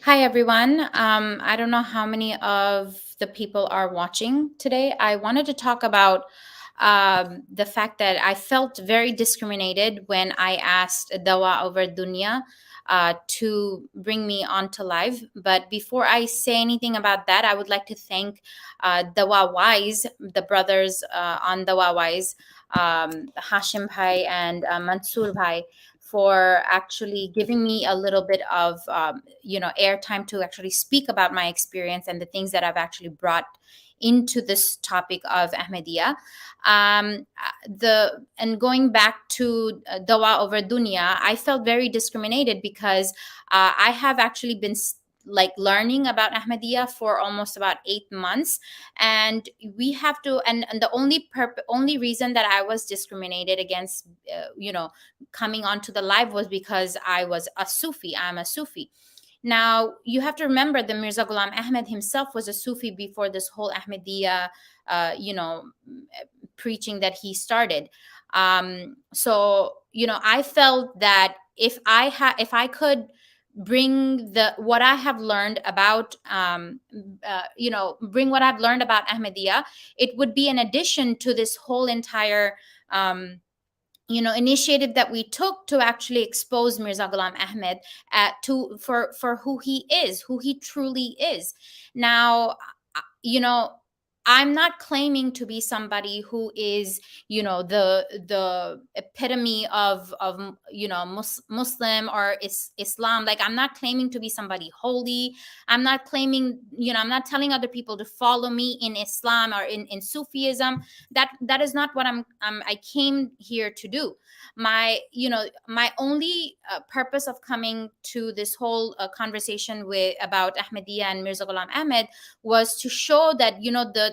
Hi, everyone. I don't know how many of the people are watching today. I wanted to talk about the fact that I felt very discriminated when I asked Dawa over Dunya to bring me onto live. But before I say anything about that, I would like to thank Dawa Wise, the brothers on Dawa Wise, Hashim Bhai and Mansoor Bhai, for actually giving me a little bit of airtime to actually speak about my experience and the things that I've actually brought into this topic of Ahmadiyya. The and going back to Dawa over Dunya, I felt very discriminated because I have actually been like learning about Ahmadiyya for almost about 8 months, and we have to. And the only reason that I was discriminated against, coming onto the live was because I was a Sufi. I'm a Sufi. Now, you have to remember that Mirza Ghulam Ahmed himself was a Sufi before this whole Ahmadiyya, uh, you know, preaching that he started. I felt that if I could bring the what I have learned about, bring what I've learned about Ahmadiyya, it would be an addition to this whole entire initiative that we took to actually expose Mirza Ghulam Ahmed to for who he truly is. Now, you know, I'm not claiming to be somebody who is, the epitome of Muslim or Islam. Like, I'm not claiming to be somebody holy. I'm not claiming, I'm not telling other people to follow me in Islam or in Sufism. That is not what I came here to do. My only purpose of coming to this whole conversation with about Ahmadiyya and Mirza Ghulam Ahmed was to show that,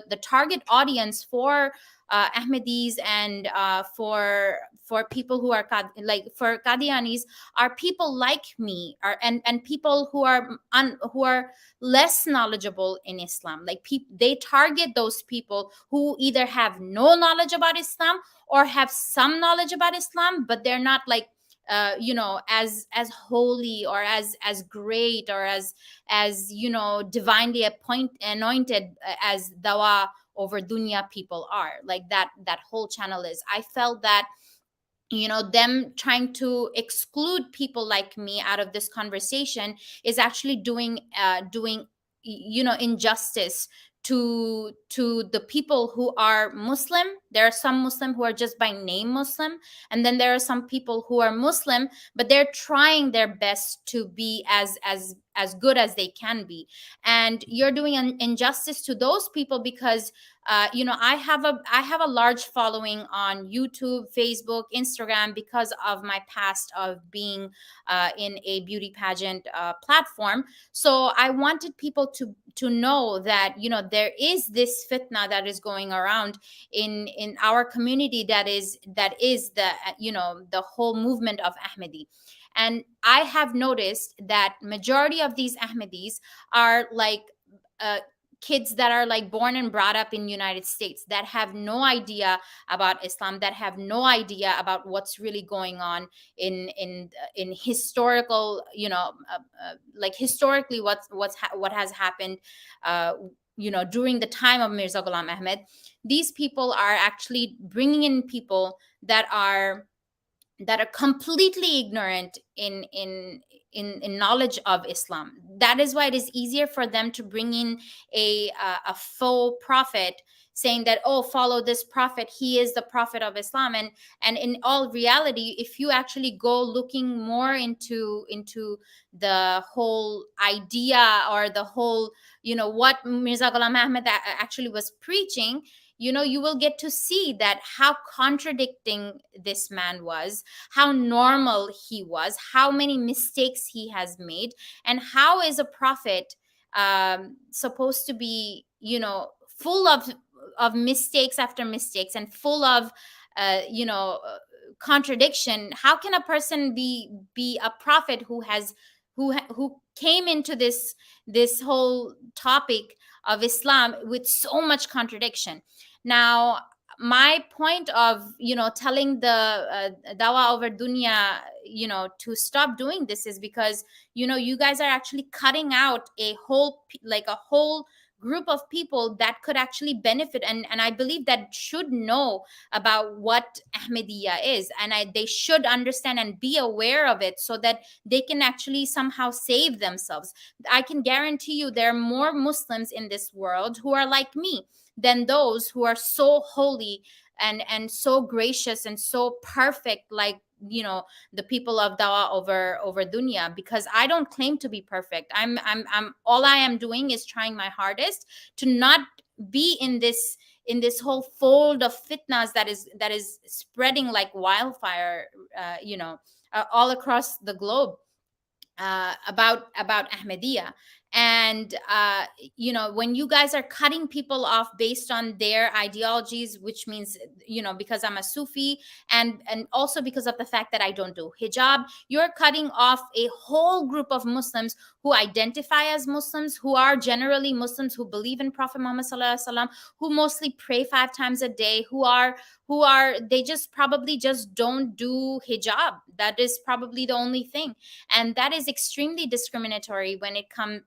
the target audience for Ahmadis and for people who are for Qadianis are people like me, and people who are less knowledgeable in Islam. Like, they target those people who either have no knowledge about Islam or have some knowledge about Islam, but they're not like as holy or as great or as divinely anointed as Dawa over Dunya people are. Like, that whole channel is. I felt that, them trying to exclude people like me out of this conversation is actually doing injustice to the people who are Muslim. There are some Muslim who are just by name Muslim, and then there are some people who are Muslim, but they're trying their best to be as good as they can be. And you're doing an injustice to those people because I have a large following on YouTube, Facebook, Instagram, because of my past of being in a beauty pageant platform. So I wanted people to know that, there is this fitna that is going around in our community, that is the whole movement of Ahmadi. And I have noticed that majority of these Ahmadis are like uh, kids that are like born and brought up in United States, that have no idea about Islam, that have no idea about what's really going on in historical, like historically what has happened, uh, during the time of Mirza Ghulam Ahmed. These people are actually bringing in people that are completely ignorant in knowledge of Islam. That is why it is easier for them to bring in a faux prophet, saying that, oh, follow this prophet, he is the prophet of Islam. And in all reality, if you actually go looking more into the whole idea, or the whole, what Mirza Ghulam Ahmed actually was preaching, you will get to see that how contradicting this man was, how normal he was, how many mistakes he has made, and how is a prophet supposed to be, full of mistakes after mistakes, and full of uh, you know uh, contradiction. How can a person be a prophet who came into this whole topic of Islam with so much contradiction? Now, my point of telling the dawa over dunya to stop doing this is because you guys are actually cutting out a whole like a whole group of people that could actually benefit, and I believe that should know about what Ahmadiyya is, and they should understand and be aware of it so that they can actually somehow save themselves. I can guarantee you there are more Muslims in this world who are like me than those who are so holy and so gracious and so perfect, like the people of dawa over dunya. Because I don't claim to be perfect. I'm all I am doing is trying my hardest to not be in this whole fold of fitnas that is spreading like wildfire, all across the globe, about Ahmadiyya. And when you guys are cutting people off based on their ideologies, which means because I'm a Sufi, and also because of the fact that I don't do hijab, you're cutting off a whole group of Muslims who identify as Muslims, who are generally Muslims, who believe in Prophet Muhammad sallallahu alaihi wasallam, who mostly pray 5 times a day, who are they just probably just don't do hijab. That is probably the only thing, and that is extremely discriminatory when it comes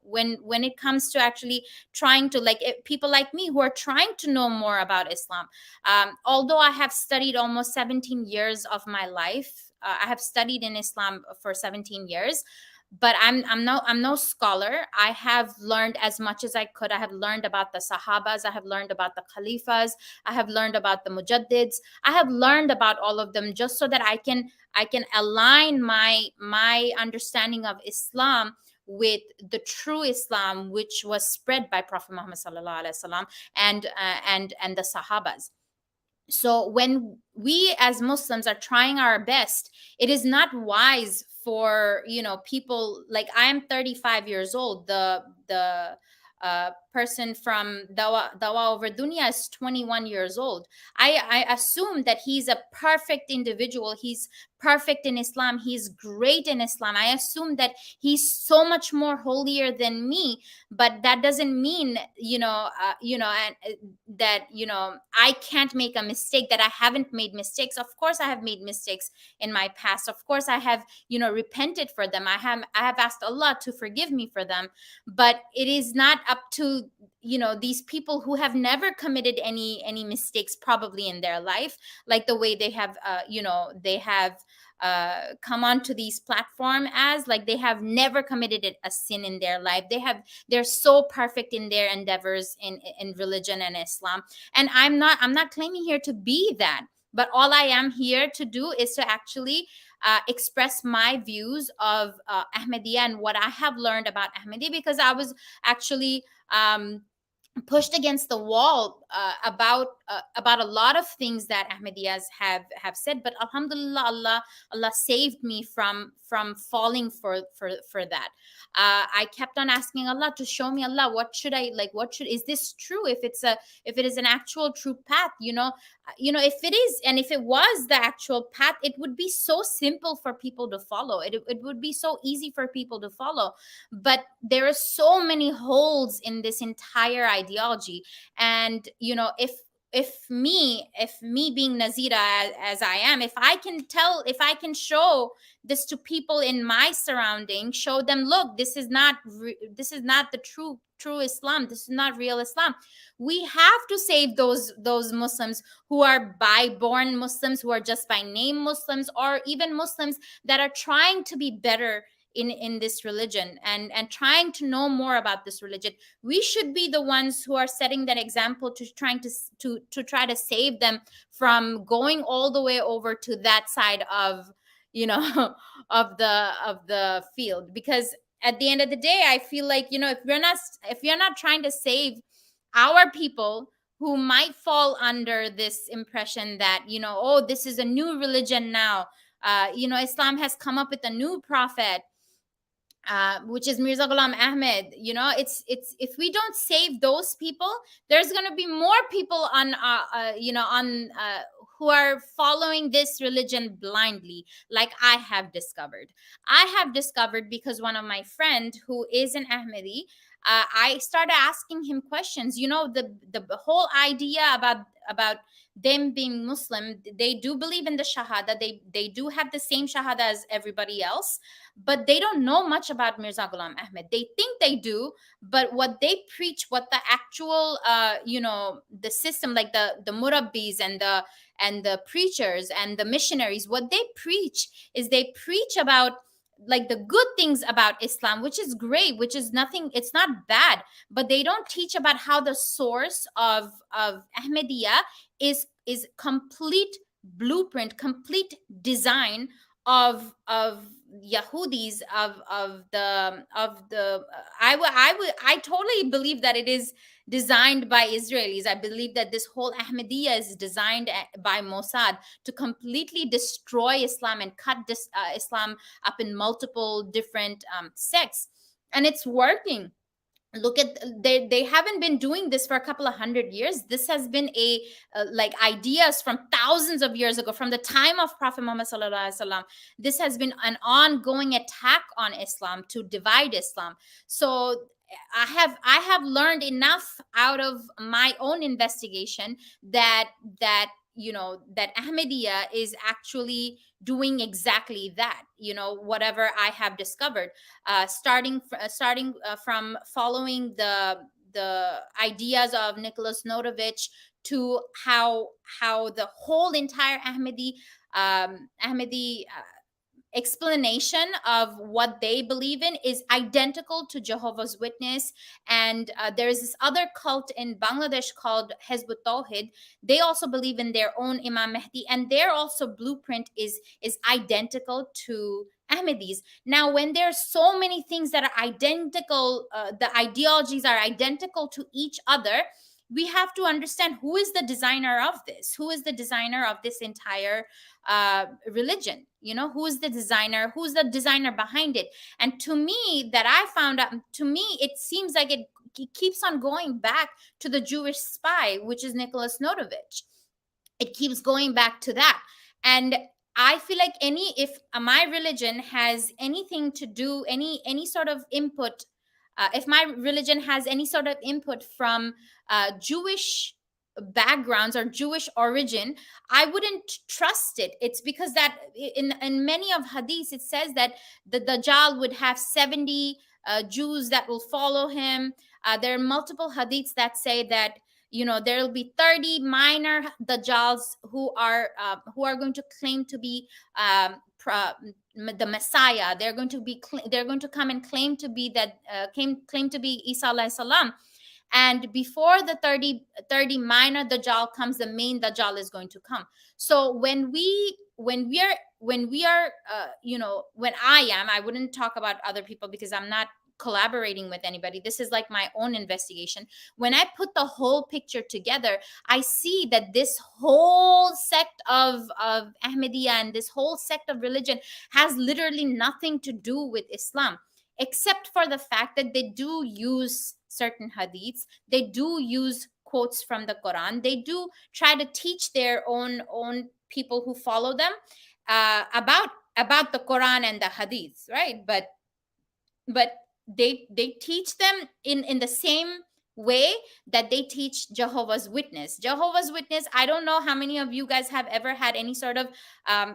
when it comes to actually trying to people like me who are trying to know more about Islam. Although I have studied almost 17 years of my life, I have studied in Islam for 17 years, but I'm no scholar. I have learned as much as I could. I have learned about the Sahabas, I have learned about the Khalifas, I have learned about the Mujaddids. I have learned about all of them just so that I can align my understanding of Islam with the true Islam, which was spread by Prophet Muhammad sallallahu alaihi wasallam and the Sahabas. So when we as Muslims are trying our best, it is not wise for people like I am 35 years old. The person from dawa over dunya is 21 years old. I assume that he's a perfect individual. He's perfect in Islam. He's great in Islam. I assume that he's so much more holier than me, but that doesn't mean and that I can't make a mistake, that I haven't made mistakes. Of course I have made mistakes in my past. Of course I have repented for them. I have asked Allah to forgive me for them. But it is not up to these people who have never committed any mistakes probably in their life, like the way they have they have come onto these platform as like they have never committed a sin in their life. They're so perfect in their endeavors in religion and Islam. And I'm not claiming here to be that, but all I am here to do is to actually express my views of Ahmadiyya and what I have learned about Ahmadiyya, because I was actually pushed against the wall about a lot of things that Ahmadiyyas have said. But alhamdulillah, Allah saved me from falling for that. I kept on asking Allah to show me, Allah, what should I like, what should, is this true? If it is an actual true path, if it is, and if it was the actual path, it would be so simple for people to follow. It would be so easy for people to follow. But there are so many holes in this entire ideology. And if me being Nazira as I am, if I can show this to people in my surrounding, show them, look, this is not the true Islam, this is not real Islam. We have to save those Muslims who are by born Muslims, who are just by name Muslims, or even Muslims that are trying to be better in this religion and trying to know more about this religion. We should be the ones who are setting that example to try to save them from going all the way over to that side of of the field. Because at the end of the day, I feel like if you're not trying to save our people who might fall under this impression that oh, this is a new religion now, Islam has come up with a new prophet, which is Mirza Ghulam Ahmed. It's if we don't save those people, there's going to be more people on who are following this religion blindly, like I have discovered. I have discovered because one of my friend who is an Ahmadi, I started asking him questions. The whole idea about them being Muslim, they do believe in the Shahada. They do have the same Shahada as everybody else, but they don't know much about Mirza Ghulam Ahmed. They think they do, but what they preach, what the actual the system, like the murabbis and the preachers and the missionaries, what they preach is they preach about like the good things about Islam, which is great, which is nothing, it's not bad, but they don't teach about how the source of Ahmadiyya is complete blueprint, complete design of Yahudis, of the I totally believe that it is designed by Israelis. I believe that this whole Ahmadiyya is designed by Mossad to completely destroy Islam and cut Islam up in multiple different sects, and it's working. Look at, they haven't been doing this for a couple of 100 years. This has been a like ideas from thousands of years ago, from the time of Prophet Muhammad sallallahu alaihi wasallam. This has been an ongoing attack on Islam to divide Islam. So I have learned enough out of my own investigation that that Ahmadiyya is actually doing exactly that, whatever I have discovered, starting from following the ideas of Nicholas Notovich, to how the whole entire Ahmadi explanation of what they believe in is identical to Jehovah's Witness. And there is this other cult in Bangladesh called Hezbollah Tawhid. They also believe in their own Imam Mahdi, and their also blueprint is identical to Ahmadis. Now, when there's so many things that are identical, the ideologies are identical to each other, we have to understand who is the designer of this, who is the designer of this entire religion, who's the designer behind it. And to me, that I found out, to me it seems like it keeps on going back to the Jewish spy, which is Nicholas Notovich. It keeps going back to that. And I feel like if my religion has anything to do, any sort of input, if my religion has any sort of input from Jewish backgrounds or Jewish origin, I wouldn't trust it. It's because that in many of hadiths it says that the Dajjal would have 70 Jews that will follow him. There are multiple hadiths that say that there will be 30 minor Dajjals who are going to claim to be the Messiah. They're going to come and claim to be that claim to be Isa alayhi salam. And before the 30 minor Dajjal comes, the main Dajjal is going to come. So when I wouldn't talk about other people because I'm not collaborating with anybody. This is like my own investigation. When I put the whole picture together, I see that this whole sect of Ahmadiyya and this whole sect of religion has literally nothing to do with Islam, except for the fact that they do use certain hadiths, they do use quotes from the Quran, they do try to teach their own people who follow them about the Quran and the hadiths, right? But they teach them in the same way that they teach Jehovah's Witness. I don't know how many of you guys have ever had any sort of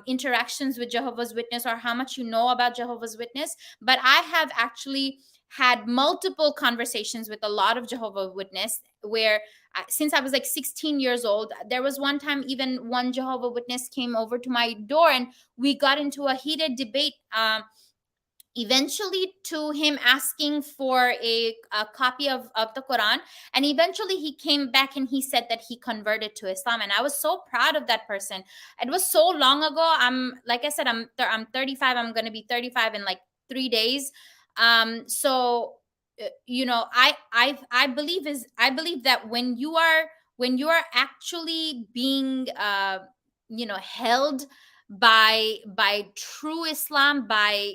interactions with Jehovah's Witness, or how much you know about Jehovah's Witness, but I have actually had multiple conversations with a lot of Jehovah's Witness, where since I was like 16 years old, there was one time even one Jehovah's Witness came over to my door and we got into a heated debate, eventually to him asking for a copy of the Quran. And eventually he came back and he said that he converted to Islam. And I was so proud of that person. It was so long ago. Like I said, I'm 35. I'm going to be 35 in like 3 days. So I believe that when you are actually being held by true Islam, by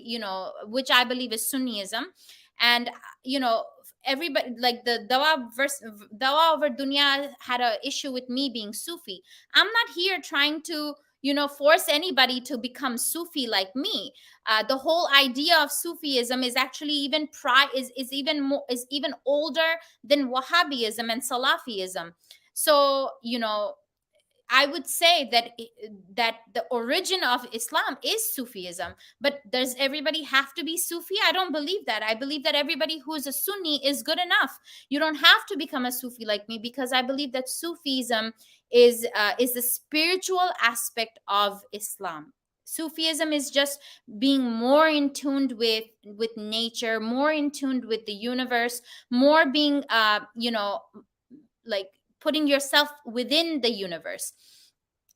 which I believe is Sunnism, and everybody, like the Dawa over Dunya had a issue with me being Sufi. I'm not here trying to force anybody to become Sufi like me. The whole idea of Sufism is actually is even more, is even older than Wahhabism and Salafism. So, I would say that the origin of Islam is Sufism, but does everybody have to be Sufi? I don't believe that. I believe that everybody who is a Sunni is good enough. You don't have to become a Sufi like me, because I believe that Sufism is the spiritual aspect of Islam. Sufism is just being more in tuned with nature, more in tuned with the universe, more being like putting yourself within the universe.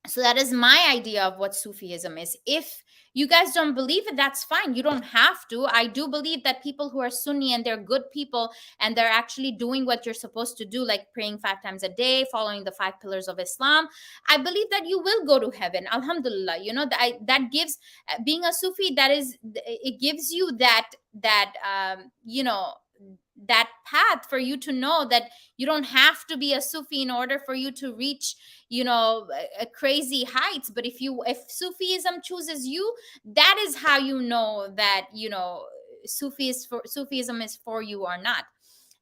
So that is my idea of what Sufism is. If you guys don't believe it, that's fine. You don't have to. I do believe that people who are Sunni and they're good people and they're actually doing what you're supposed to do, like praying 5 times a day, following the 5 pillars of Islam, I believe that you will go to heaven. Alhamdulillah. That gives, being a Sufi, it gives you that path for you to know that you don't have to be a Sufi in order for you to reach a crazy heights. But if Sufism chooses you, that is how you know that Sufism is for you or not.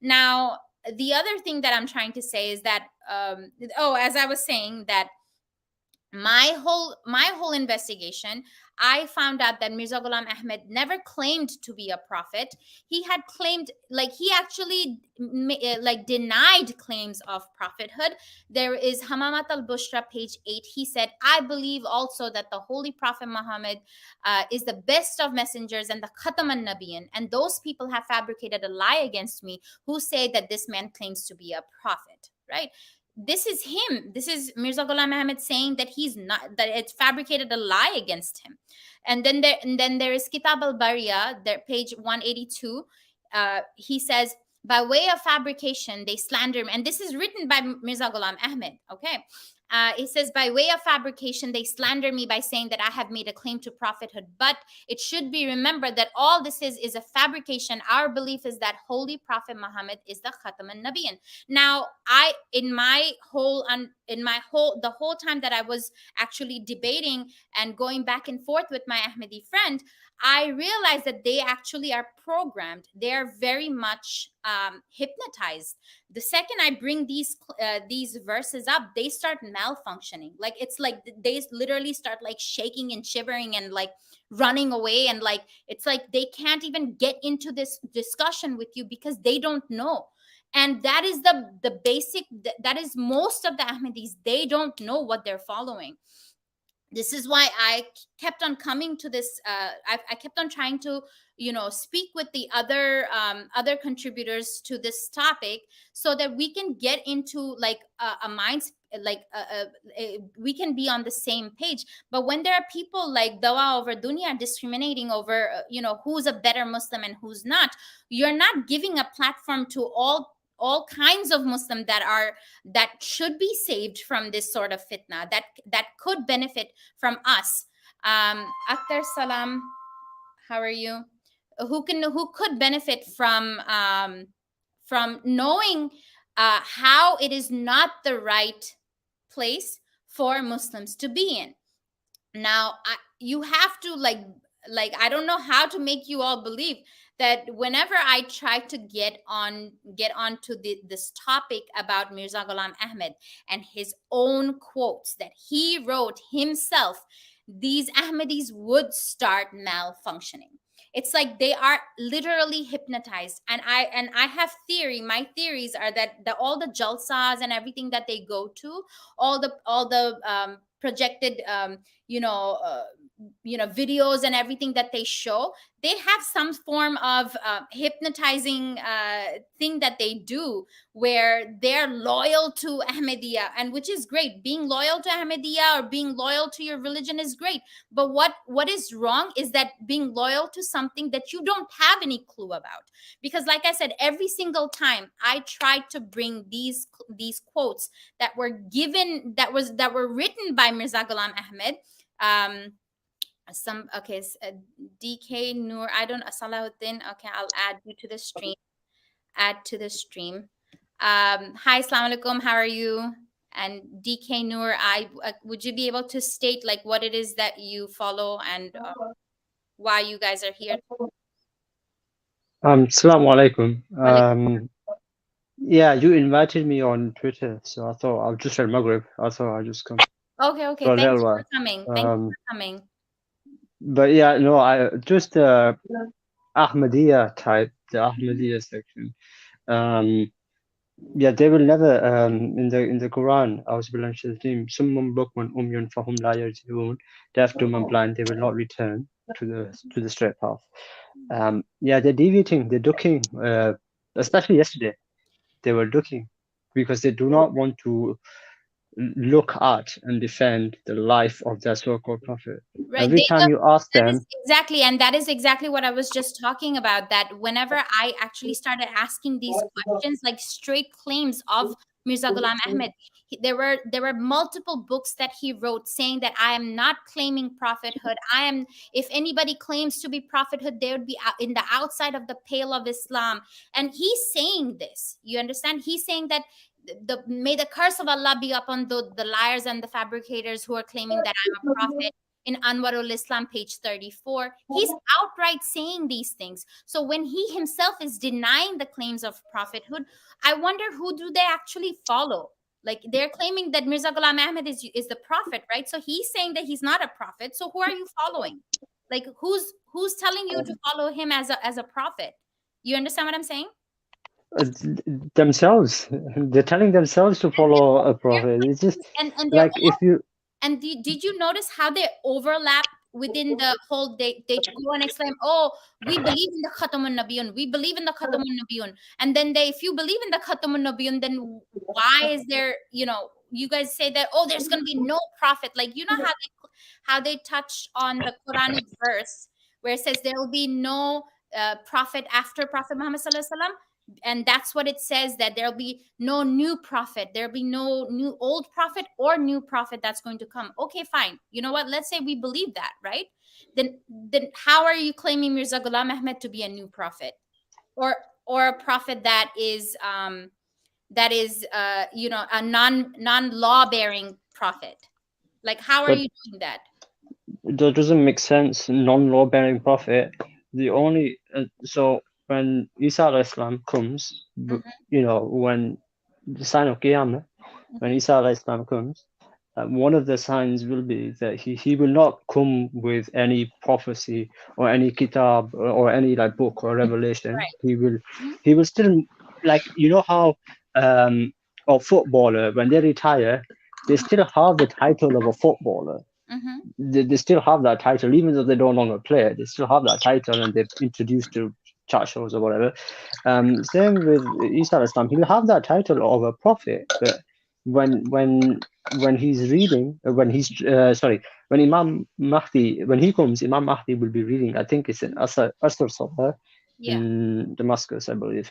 Now, the other thing that I'm trying to say is that as I was saying, that my whole investigation, I found out that Mirza Ghulam Ahmed never claimed to be a prophet. He had claimed, like, he actually like denied claims of prophethood. There is Hamamat al-Bushra, page 8. He said, I believe also that the holy prophet Muhammad is the best of messengers and the Khatam an-Nabiyyin, and those people have fabricated a lie against me who say that this man claims to be a prophet, right? This is him. This is Mirza Ghulam Ahmed saying that he's not, that it's fabricated a lie against him. And then there is Kitab al-Bariya, there, page 182. He says, by way of fabrication they slander him, and this is written by Mirza Ghulam Ahmed. Okay. It says, by way of fabrication they slander me by saying that I have made a claim to prophethood, but it should be remembered that all this is a fabrication. Our belief is that holy prophet Muhammad is the Khatam an-Nabiyyin. Now, the whole time that I was actually debating and going back and forth with my Ahmadi friend, I realized that they actually are programmed. They are very much hypnotized. The second I bring these verses up, they start malfunctioning. Like, it's like they literally start like shaking and shivering and like running away, and like it's like they can't even get into this discussion with you because they don't know. And that is the basic, that is most of the Ahmadis, they don't know what they're following. This is why I kept on coming to this. I kept on trying to speak with the other contributors to this topic, so that we can get into like a minds, like we can be on the same page. But when there are people like Dawa over Dunya discriminating over who's a better Muslim and who's not, you're not giving a platform to all kinds of Muslim that should be saved from this sort of fitna, that could benefit from us. Akhtar Salam, how are you? Who could benefit from knowing how it is not the right place for Muslims to be in. Now, you have to like I don't know how to make you all believe that whenever I try to get onto this topic about Mirza Ghulam Ahmed and his own quotes that he wrote himself, these Ahmadis would start malfunctioning. It's like they are literally hypnotized. And I have my theories are that all the jalsas and everything that they go to, all the projected videos and everything that they show, they have some form of hypnotizing thing that they do, where they're loyal to Ahmadiyya, and which is great. Being loyal to Ahmadiyya or being loyal to your religion is great, but what is wrong is that being loyal to something that you don't have any clue about. Because like I said, every single time I tried to bring these quotes that were given, that were written by Mirza Ghulam Ahmed, DK Noor, I don't, Salahuddin, okay, I'll add you to the stream. Hi, assalamu alaikum, how are you? And DK Noor, I would you be able to state like what it is that you follow and why you guys are here? Assalamu alaikum. Walaikum. Yeah, you invited me on Twitter, so I thought I'll just at Maghrib. I thought I'll just come Okay, okay. for a Thank little you while. for coming. Thank you for coming. But yeah, no, I just Ahmadiyya type, the Ahmadiyya section. Um, yeah, they will never in the Quran, Summum bukmun umyun fahum la yarji'un, deaf, dumb, and blind, they will not return to the straight path. Yeah, they're deviating, they're ducking. Especially yesterday, they were ducking because they do not want to look at and defend the life of their so-called prophet. Right. Every time you ask That is them, exactly, and that is exactly what I was just talking about. That whenever I actually started asking these questions, like straight claims of Mirza Ghulam Ahmed, there were multiple books that he wrote saying that I am not claiming prophethood. I am, if anybody claims to be prophethood, they would be in the outside of the pale of Islam. And he's saying this. You understand? He's saying that the may the curse of Allah be upon the liars and the fabricators who are claiming that I'm a prophet. In Anwarul Islam, page 34, he's outright saying these things. So when he himself is denying the claims of prophethood, I wonder who do they actually follow? Like they're claiming that Mirza Ghulam Ahmed is the prophet, right? So he's saying that he's not a prophet. So who are you following? Like who's telling you to follow him as a prophet? You understand what I'm saying? uh, themselves, they're telling themselves to And follow a they're prophet. It's just and they're like if you And did you notice how they overlap within the whole? They go and exclaim, "Oh, we believe in the Khatamun Nabiyun. We believe in the Khatamun Nabiyun." And then if you believe in the Khatamun Nabiyun, then why is there? You guys say that, "Oh, there's going to be no prophet." Like how they touch on the Quranic verse where it says there will be no prophet after Prophet Muhammad Sallallahu Alaihi Wasallam, and that's what it says, that there'll be no new prophet, there'll be no new old prophet or new prophet that's going to come. Okay, fine. You know what, let's say we believe that, right? Then how are you claiming Mirza Ghulam Ahmed to be a new prophet, or a prophet that is a non law bearing prophet? Like how are but you doing that? that doesn't make sense. Non-law bearing prophet. The only so when Isa alayhi salam comes, Hmm. when the sign of Qiyamah, when Hmm. Isa alayhi salam comes, one of the signs will be that he will not come with any prophecy or any kitab or any like book or revelation. Right. He will still, like, how a footballer, when they retire, they still have the title of a footballer. Hmm. They still have that title, even though they no longer play. They still have that title, and they've introduced to chat shows or whatever. Same with Isa Islam. He'll have that title of a prophet, but when when when he's reading, when he's sorry, when Imam Mahdi, when he comes, Imam Mahdi will be reading. I think it's in Asr Salah Yeah. in Damascus, I believe.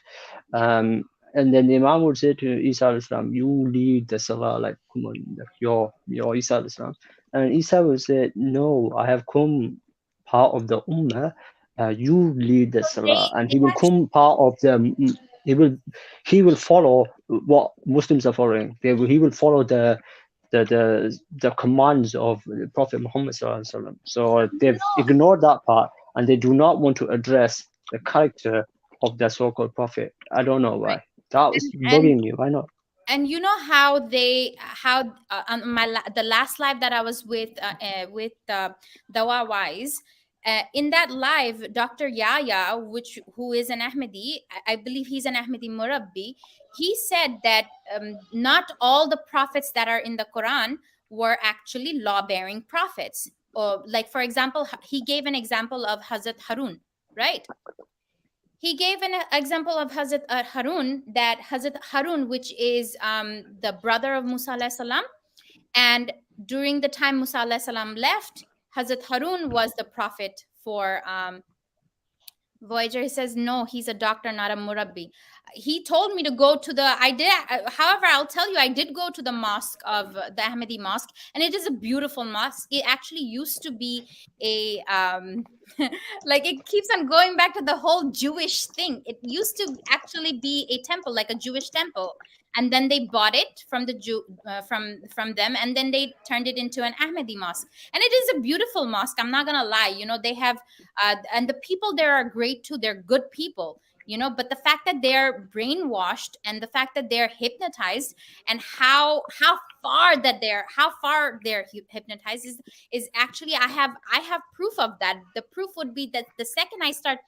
Yeah. And then the Imam would say to Isa Islam, "You lead the Salah, like, come on, like, you're Isa Islam." And Isa will say, "No, I have come part of the Ummah. You lead the So they Salah," and they he will come part of the. He will follow what Muslims are following. He will follow the commands of the Prophet Muhammad Sallallahu Alaihi Wasallam. So they've ignored that part, and they do not want to address the character of their so-called prophet. I don't know right. why. That is And bugging me. Why not? you know how on the last live that I was with Dawa Wise, in that live, Dr. Yahya, who is an Ahmadi, I believe he's an Ahmadi Murabbi, he said that not all the prophets that are in the Quran were actually law-bearing prophets. Or, like, for example, he gave an example of Hazrat Harun, right? He gave an example of Hazrat Harun, that Hazrat Harun, which is the brother of Musa alayhi salam, and during the time Musa alayhi salam left, Hazrat Harun was the prophet for Voyager. He says, no, he's a doctor, not a murabbi. He told me to go to however, I'll tell you, I did go to the mosque of the Ahmadi mosque, and it is a beautiful mosque. It actually used to be like, it keeps on going back to the whole Jewish thing. It used to actually be a temple, like a Jewish temple. and then they bought it from the Jew, from them, and then they turned it into an Ahmadi mosque. And it is a beautiful mosque, I'm not gonna lie. They have and the people there are great too, they're good people. But the fact that they're brainwashed, and the fact that they're hypnotized, and how far they're hypnotized is actually, I have proof of that. The proof would be that the second I start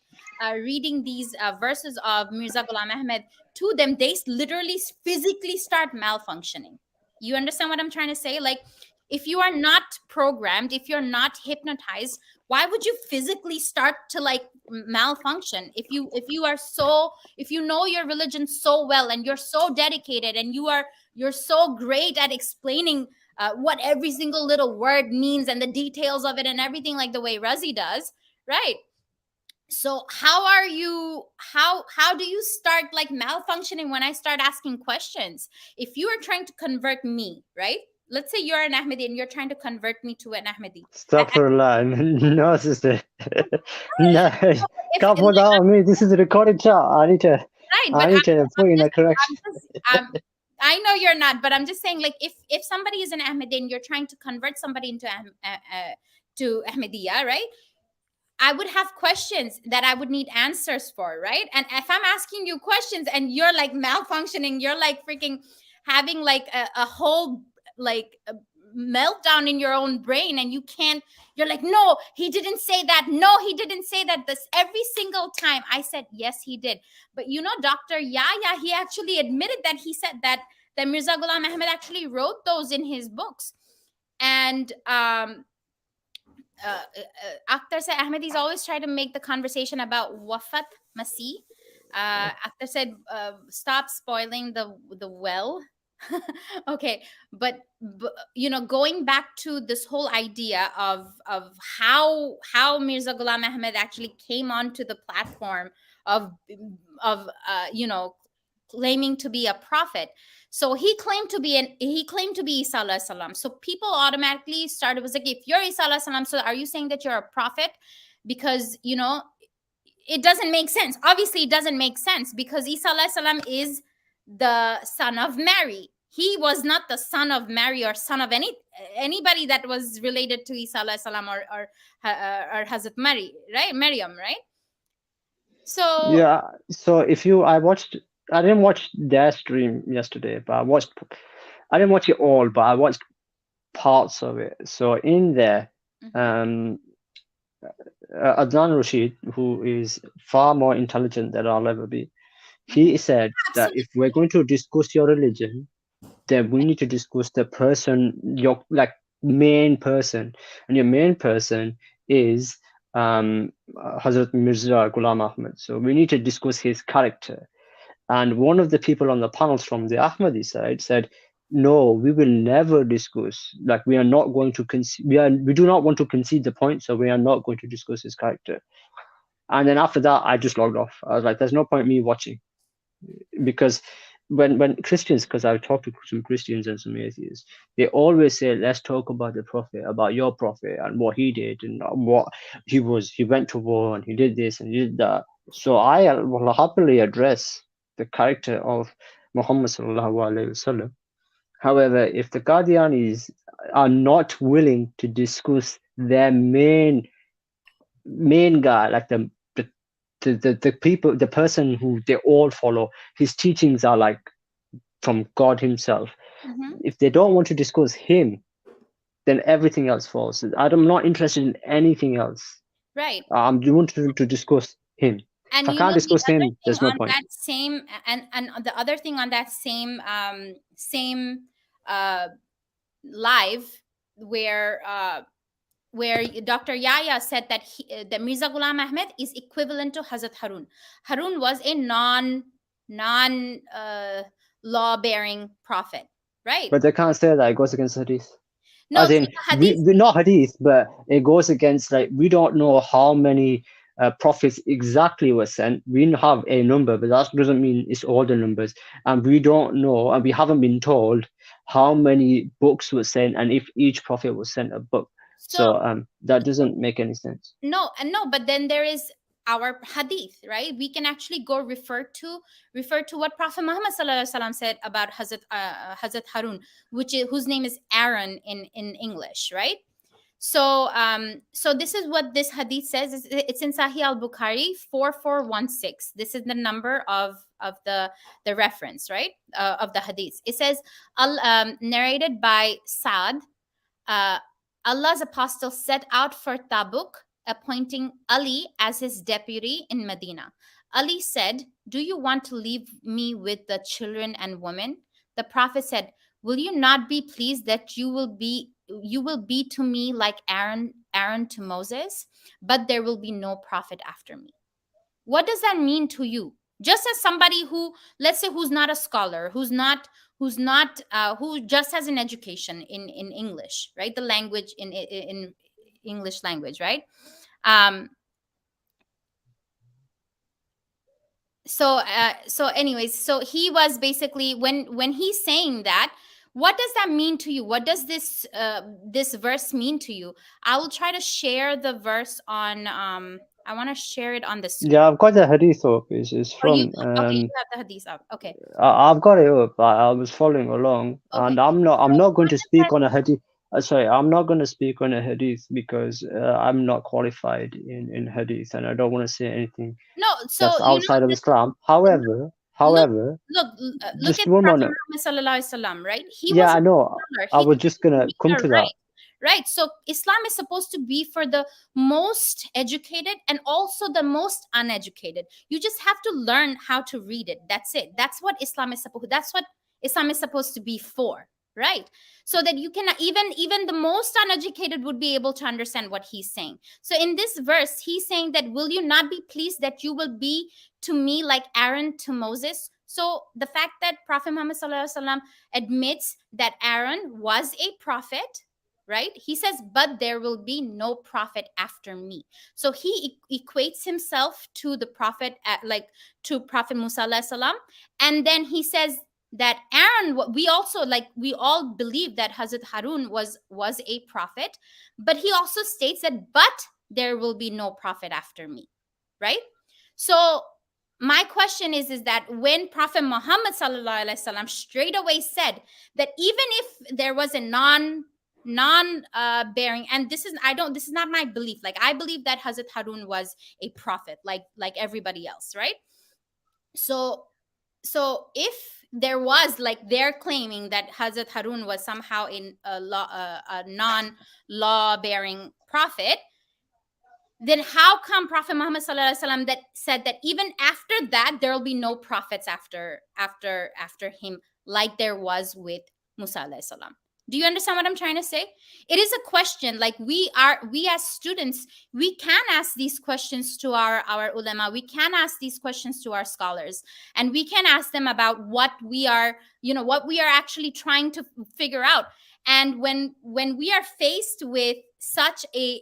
reading these verses of Mirza Ghulam Ahmed to them, they literally physically start malfunctioning. You understand what I'm trying to say? Like, if you are not programmed, if you're not hypnotized, why would you physically start to like malfunction? If you know your religion so well, and you're so dedicated, and you're so great at explaining what every single little word means, and the details of it, and everything, like the way Razi does, right? So how do you start like malfunctioning when I start asking questions? If you are trying to convert me, right? Let's say you're an Ahmadi and you're trying to convert me to an Ahmadi. Astaghfirullah. No, sister. No, If can't put that on me. This is a recorded chat. right, but I need to put in a correction. I know you're not, but I'm just saying, like, if somebody is an Ahmadi and you're trying to convert somebody into to Ahmadiyya, right? I would have questions that I would need answers for, right? And if I'm asking you questions and you're like malfunctioning, you're like freaking having like a whole like a meltdown in your own brain, and you're like, no, he didn't say that. No, he didn't say that. This every single time I said, yes, he did. But Dr. Yahya, he actually admitted that he said that Mirza Ghulam Ahmed actually wrote those in his books. And Akhtar said Ahmadis always try to make the conversation about Wafat Masih. Akhtar said, stop spoiling the well. Okay, but going back to this whole idea of how Mirza Ghulam Ahmed actually came onto the platform of claiming to be a prophet. So he claimed to be Isa alayhi salam. So people automatically started was like, if you're Isa alayhi salam, so are you saying that you're a prophet? Because it doesn't make sense. Obviously, it doesn't make sense, because Isa alayhi salam is the son of Mary. He was not the son of Mary or son of anybody that was related to Isa alayhi salam or Hazrat Mary, right? Maryam, right? So Yeah. So I didn't watch their stream yesterday, but I didn't watch it all, but I watched parts of it. So in there, Adnan Rashid, who is far more intelligent than I'll ever be, he said that if we're going to discuss your religion, then we need to discuss the person, your like main person, and your main person is Hazrat Mirza Ghulam Ahmed. So we need to discuss his character. And one of the people on the panels from the Ahmadi side said, no, we will never discuss, like we are not going to we do not want to concede the point, so we are not going to discuss his character. And then after that, I just logged off. I was like, there's no point me watching, because when Christians, because I've talked to some Christians and some atheists, they always say, let's talk about the prophet, about your prophet and what he did and what he went to war and he did this and he did that. So I will happily address the character of Muhammad sallallahu alaihi wasallam. However, if the Qadianis are not willing to discuss their main guy, like the people, the person who they all follow, his teachings are like from God himself. If they don't want to discuss him, then everything else falls. I'm not interested in anything else. Right. I want to discuss him. And if I can't discuss him, there's no point. That same and the other thing on that same live where Dr. Yahya said that that Mirza Ghulam Ahmed is equivalent to Hazrat Harun. Harun was a non law bearing prophet, right? But they can't say that, it goes against hadith. No, as in not hadith, but it goes against, like, we don't know how many prophets exactly were sent. We have a number, but that doesn't mean it's all the numbers, and we don't know, and we haven't been told how many books were sent and if each prophet was sent a book. So that doesn't make any sense. No, but then there is our hadith, right? We can actually go refer to what Prophet Muhammad sallallahu alaihi wasallam said about Hazrat Harun, whose name is Aaron in English, right? So this is what this hadith says. It's in Sahih al-Bukhari 4416. This is the number of the reference, right? Of the hadith. It says, narrated by Saad, uh, Allah's apostle set out for Tabuk, appointing Ali as his deputy in Medina. Ali said, "Do you want to leave me with the children and women?" The Prophet said, "Will you not be pleased that you will be to me like Aaron to Moses, but there will be no prophet after me." What does that mean to you? Just as somebody who, let's say, who's not a scholar, who just has an education in English, right? The language in English language, right? um so anyways, so he was basically, when he's saying that, what does that mean to you? What does this verse mean to you? I will try to share the verse on, I want to share it on the screen. Yeah, I've got the hadith up. It's Or you, from okay, you have the hadith up. Okay. I've got it up. I was following along, Okay. and I'm So not going what to does that, speak on a hadith. Sorry, I'm not going to speak on a hadith because I'm not qualified in hadith, and I don't want to say anything no, so that's outside of this, Islam. look, However, look just at one Prophet moment. Muhammad sallallahu alaihi wasallam, right? He Yeah, was a I know. scholar. I He was could just gonna read come or to that. write, right? So Islam is supposed to be for the most educated and also the most uneducated. You just have to learn how to read it. That's it. That's what Islam is supposed. That's what Islam is supposed to be for, right? So that you can, even the most uneducated would be able to understand what he's saying. So in this verse, he's saying that, will you not be pleased that you will be to me like Aaron to Moses? So the fact that Prophet Muhammad sallallahu alaihi wasallam admits that Aaron was a prophet, right? He says, "But there will be no prophet after me." So he equates himself to the prophet, like to Prophet Musa alayhi salam, and then he says that Aaron. We all believe that Hazrat Harun was a prophet, but he also states that, "But there will be no prophet after me," right? So my question is that when Prophet Muhammad sallallahu alaihi wasallam straight away said that, even if there was a non bearing, and this is not my belief, like I believe that Hazrat Harun was a prophet, like everybody else, right? So if there was, like, they're claiming that Hazrat Harun was somehow in a non law bearing prophet, then how come Prophet Muhammad sallallahu alaihi wasallam that said that even after that there will be no prophets after him, like there was with Musa alayhi salam? Do you understand what I'm trying to say? It is a question, like we as students, we can ask these questions to our ulama, we can ask these questions to our scholars, and we can ask them about what we are, what we are actually trying to figure out. And when we are faced with such a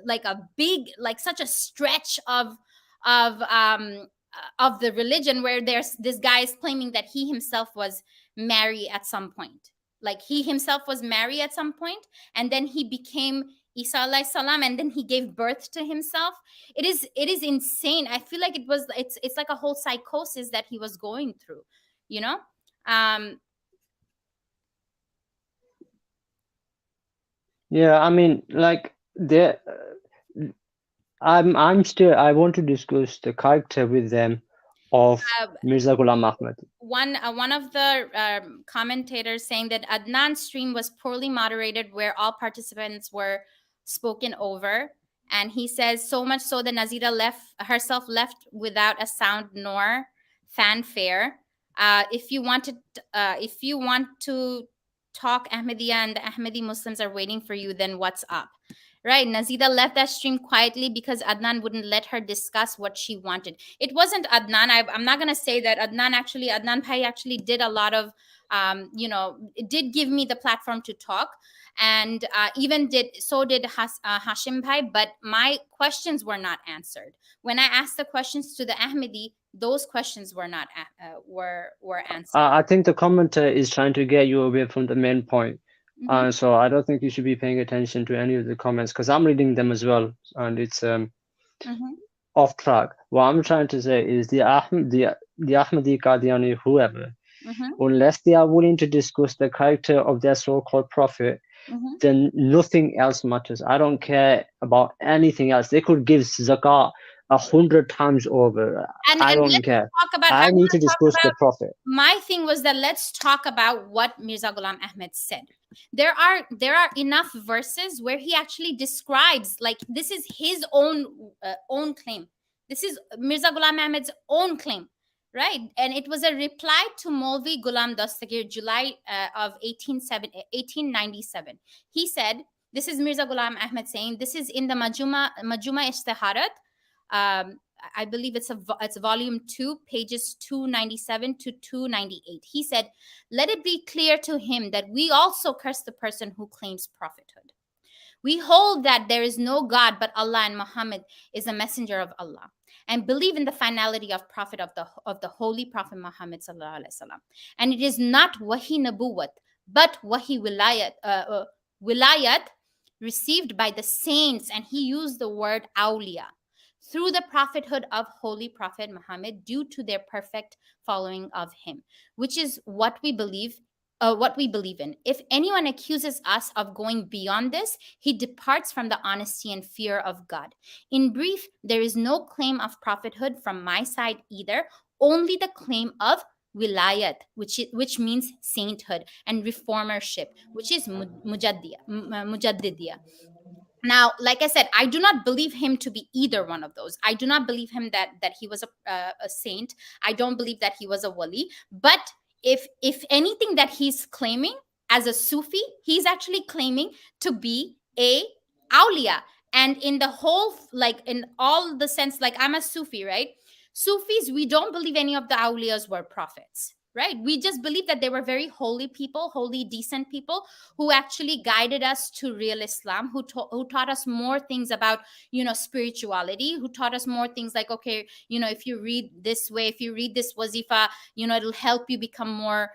like a big, like such a stretch of um of the religion, where there's this guy is claiming that he himself was married at some point, like he himself was married at some point, and then he became Isa alayhi salam, and then he gave birth to himself. It is insane. I feel like it's like a whole psychosis that he was going through, you know um Yeah, I mean, like there. I want to discuss the character with them of uh, Mirza Ghulam Ahmed. one of the commentators saying that Adnan's stream was poorly moderated, where all participants were spoken over, and he says, so much so that Nazida left without a sound nor fanfare. If you want to talk Ahmadiyya and the Ahmadi Muslims are waiting for you, then what's up? Right, Nazida left that stream quietly because Adnan wouldn't let her discuss what she wanted. It wasn't Adnan. I'm not gonna say that Adnan Bhai actually did a lot of, it did give me the platform to talk, and even did Hashim Bhai. But my questions were not answered. When I asked the questions to the Ahmadi, those questions were not were answered. I think the commenter is trying to get you away from the main point. Mhm. So I don't think you should be paying attention to any of the comments because I'm reading them as well, and it's Mhm. off track. What I'm trying to say is the Ahmadi Qadiani, whoever, Mm-hmm. unless they are willing to discuss the character of their so-called prophet, Mm-hmm. then nothing else matters. I don't care about anything else. They could give zakat 100 times over. I And don't let's care. talk about, I I want need to to talk discuss the about, prophet. my thing was that let's talk about what Mirza Ghulam Ahmed said. There are enough verses where he actually describes, like, this is his own claim. This is Mirza Ghulam Ahmed's own claim, right? And it was a reply to Maulvi Ghulam Dastagir, July of 1897. He said, this is Mirza Ghulam Ahmed saying, this is in the Majuma Ishtiharat. I believe it's volume 2, pages 297 to 298. He said, let it be clear to him that we also curse the person who claims prophethood. We hold that there is no God but Allah, and Muhammad is a messenger of Allah, and believe in the finality of prophet of the holy prophet Muhammad sallallahu alaihi wasallam. And it is not wahi nabuwat, but wahi wilayat received by the saints, and he used the word awliya, through the prophethood of holy prophet Muhammad, due to their perfect following of him, which is what we believe in. If anyone accuses us of going beyond this, he departs from the honesty and fear of God. In brief, there is no claim of prophethood from my side either, only the claim of wilayat, which means sainthood, and reformership, which is mujaddidiyah. Now, like I said, I do not believe him to be either one of those. I do not believe him that he was a saint. I don't believe that he was a wali. But if anything that he's claiming as a Sufi, he's actually claiming to be a awliya. And in the whole, like, in all the sense, like, I'm a Sufi, right? Sufis, we don't believe any of the awliyas were prophets, right? We just believe that they were very holy people, holy, decent people, who actually guided us to real Islam, who taught us more things about, spirituality, who taught us more things like, okay, if you read this way, if you read this wazifa, it'll help you become more,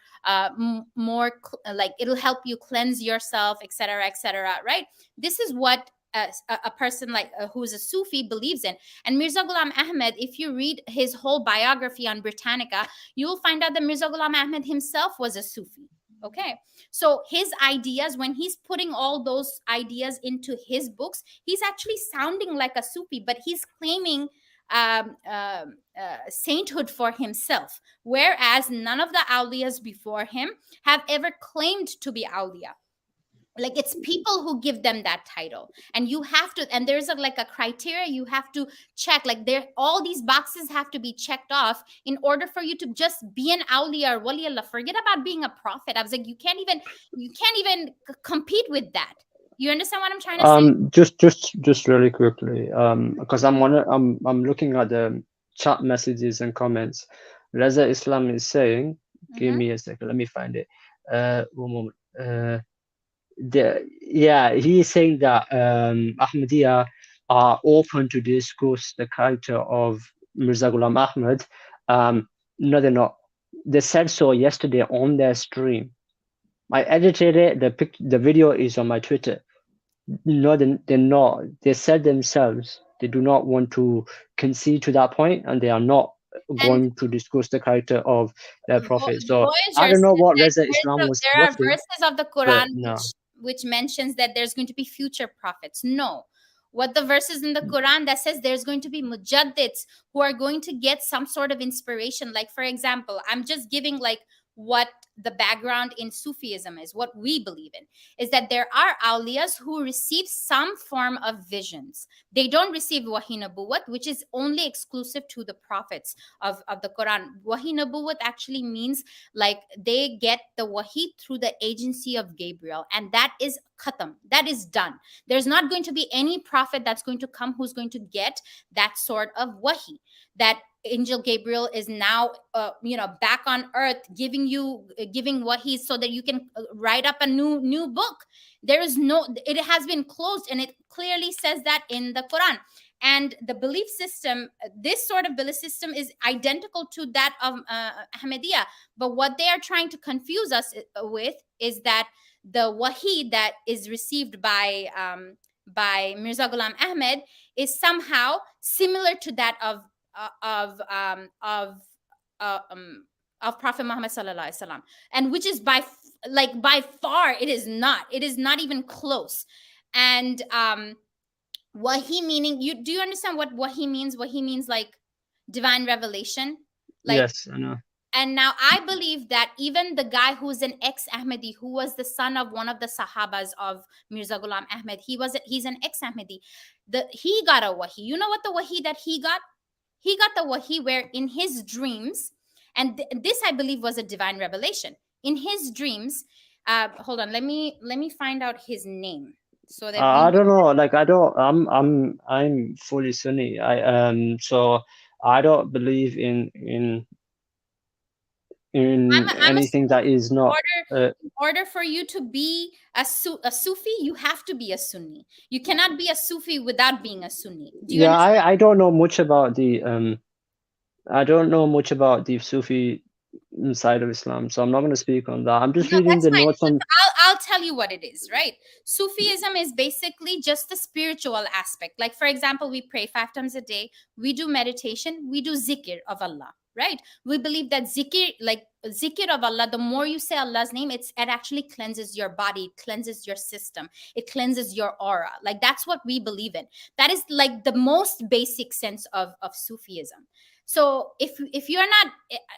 like, it'll help you cleanse yourself, etc., etc., right? This is what a person like who's a Sufi believes in. And Mirza Ghulam Ahmed, if you read his whole biography on Britannica, you will find out that Mirza Ghulam Ahmed himself was a Sufi. Okay, so his ideas, when he's putting all those ideas into his books, he's actually sounding like a Sufi, but he's claiming sainthood for himself, whereas none of the awliyas before him have ever claimed to be awliya. Like, it's people who give them that title, and you have to, and there's like a criteria you have to check, like, there, all these boxes have to be checked off in order for you to just be an awliya or wali Allah. Forget about being a prophet. I was like, you can't even compete with that. You understand what I'm trying to say? Just really quickly, because I'm looking at the chat messages and comments. Reza Islam is saying, give Mm-hmm. me a second, let me find it. One moment. Yeah, he's saying that Ahmadiyya are open to discuss the character of Mirza Ghulam Ahmed. No, they're not. They said so yesterday on their stream. I edited it. The video is on my Twitter. No, they're not. They said themselves they do not want to concede to that point, and they are not And going to discuss the character of their prophet. So I Voyager don't know says what that Reza Islam was there are watching, verses of the Quran but no. which mentions that there's going to be future prophets. No. What the verses in the Quran that says there's going to be mujaddids who are going to get some sort of inspiration. Like, for example, I'm just giving like what the background in Sufism is, what we believe in, is that there are awliyas who receive some form of visions. They don't receive wahi nabuwat, which is only exclusive to the prophets of the Quran. Wahi nabuwat actually means like they get the wahi through the agency of Gabriel, and that is khatam, that is done. There's not going to be any prophet that's going to come who's going to get that sort of wahi. That angel Gabriel is now back on earth giving wahi so that you can write up a new book. There is no, it has been closed, and it clearly says that in the Quran. And the belief system, this sort of belief system, is identical to that of Ahmadiyya. But what they are trying to confuse us with is that the wahi that is received by Mirza Ghulam Ahmed is somehow similar to that uh, of um, of uh, um, of Prophet Muhammad sallallahu alaihi wasallam, and which is by far it is not. It is not even close. And wahi meaning, you do you understand what wahi means? Wahi means like divine revelation, like. Yes, I know. And now I believe that even the guy who's an ex Ahmadi, who was the son of one of the Sahabas of Mirza Ghulam Ahmed, he's an ex Ahmadi. He got a wahi. You know what the wahi that he got? He got the wahi where in his dreams, and this I believe was a divine revelation. In his dreams, hold on, let me find out his name so that we I know. don't know. Like I don't. I'm fully Sunni. So I don't believe in I'm anything that assuming is not. in order for you to be a Sufi, you have to be a Sunni. You cannot be a Sufi without being a Sunni. Do you Yeah, understand? I don't know much about the I don't know much about the Sufi side of Islam, so I'm not going to speak on that. I'm just No, reading that's the fine. notes on. I'll tell you what it is, right? Sufism is basically just the spiritual aspect. Like, for example, we pray 5 times a day, we do meditation, we do zikr of Allah, right? We believe that zikr, like zikr of Allah, the more you say Allah's name, it actually cleanses your body, it cleanses your system, it cleanses your aura. Like, that's what we believe in. That is like the most basic sense of Sufism. So if you're not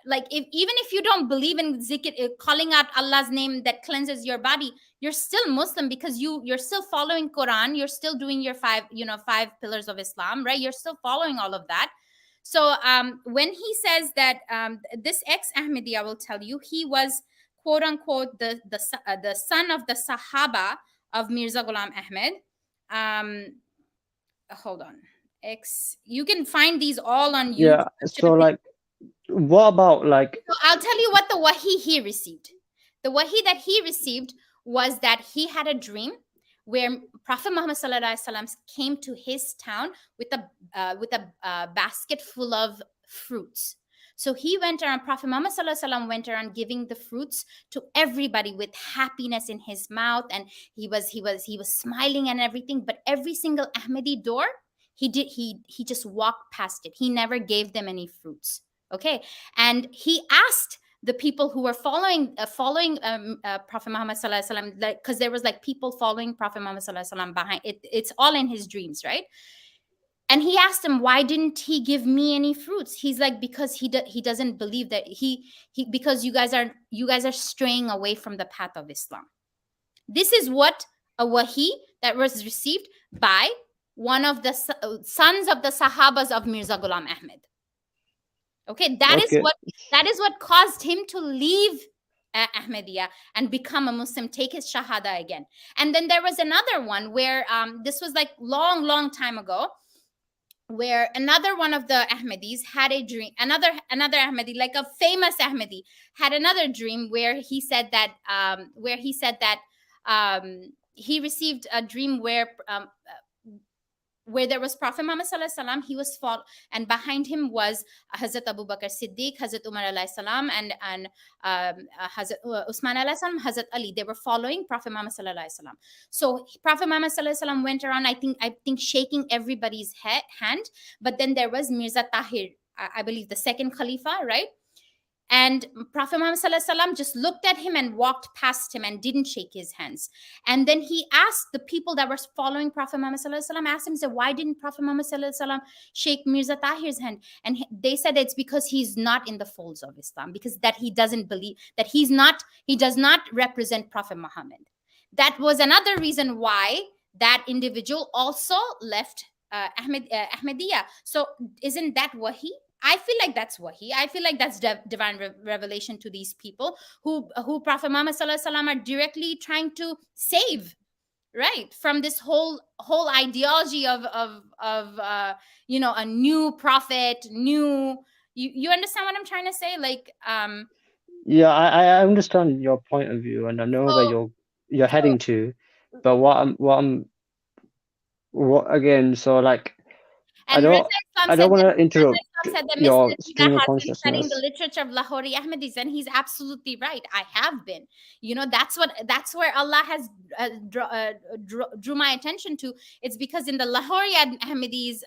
like, if even if you don't believe in zikr, calling out Allah's name that cleanses your body, you're still Muslim, because you're still following Quran, you're still doing your five pillars of Islam, right? You're still following all of that. So when he says that this ex Ahmadi, I will tell you, he was quote unquote the son of the Sahaba of Mirza Ghulam Ahmed. um Hold on, X, you can find these all on YouTube. Yeah, so like, what about like? So I'll tell you what the wahi he received. The wahi that he received was that he had a dream where Prophet Muhammad sallallahu alaihi wasallam came to his town with a basket full of fruits. So he went around. Prophet Muhammad sallallahu alaihi wasallam went around giving the fruits to everybody with happiness in his mouth, and he was smiling and everything. But every single Ahmadi door, he just walked past it. He never gave them any fruits. Okay, and he asked the people who were following Prophet Muhammad sallallahu alaihi wasallam, like, because there was like people following Prophet Muhammad sallallahu alaihi wasallam behind it. It's all in his dreams, right? And he asked them, why didn't he give me any fruits? He's like, because he doesn't believe that he because you guys are straying away from the path of Islam. This is what a wahi that was received by one of the sons of the Sahabas of Mirza Ghulam Ahmed. Okay, that is Okay, what caused him to leave Ahmadiyya and become a Muslim, take his Shahada again. And then there was another one where this was like long time ago, where another one of the Ahmadis had a dream. Another Ahmadi, like a famous Ahmadi, had another dream where he said that he received a dream where there was Prophet Muhammad sallallahu alaihi wasallam. He was fought, and behind him was Hazrat Abu Bakr Siddiq, Hazrat Umar alayhi salam, and Hazrat Usman alayhi salam, Hazrat Ali. They were following Prophet Muhammad sallallahu alaihi wasallam. So Prophet Muhammad sallallahu alaihi wasallam went around, I think shaking everybody's hand. But then there was Mirza Tahir, I believe the second Khalifa, right? And Prophet Muhammad sallallahu alaihi wasallam just looked at him and walked past him and didn't shake his hands. And then he asked the people that were following Prophet Muhammad sallallahu alaihi wasallam, asked him, said, why didn't Prophet Muhammad sallallahu alaihi wasallam shake Mirza Tahir's hand? And they said it's because he's not in the folds of Islam, because that he doesn't believe that he does not represent Prophet Muhammad. That was another reason why that individual also left Ahmadiyya. So isn't that wahi? I feel like that's wahi. I feel like that's divine revelation to these people who Prophet Muhammad sallallahu alaihi wasallam are directly trying to save, right, from this whole ideology of a new prophet, new. You understand what I'm trying to say? Like yeah, I understand your point of view, and I know where so you're heading to, but what again? So like, I And Reza don't Islam I said don't want that to interrupt Miss your Nazida stream of has been studying the consciousness. literature of Lahori Ahmadis, and he's absolutely right. I have been. That's where Allah has drew my attention to. It's because in the Lahori Ahmadis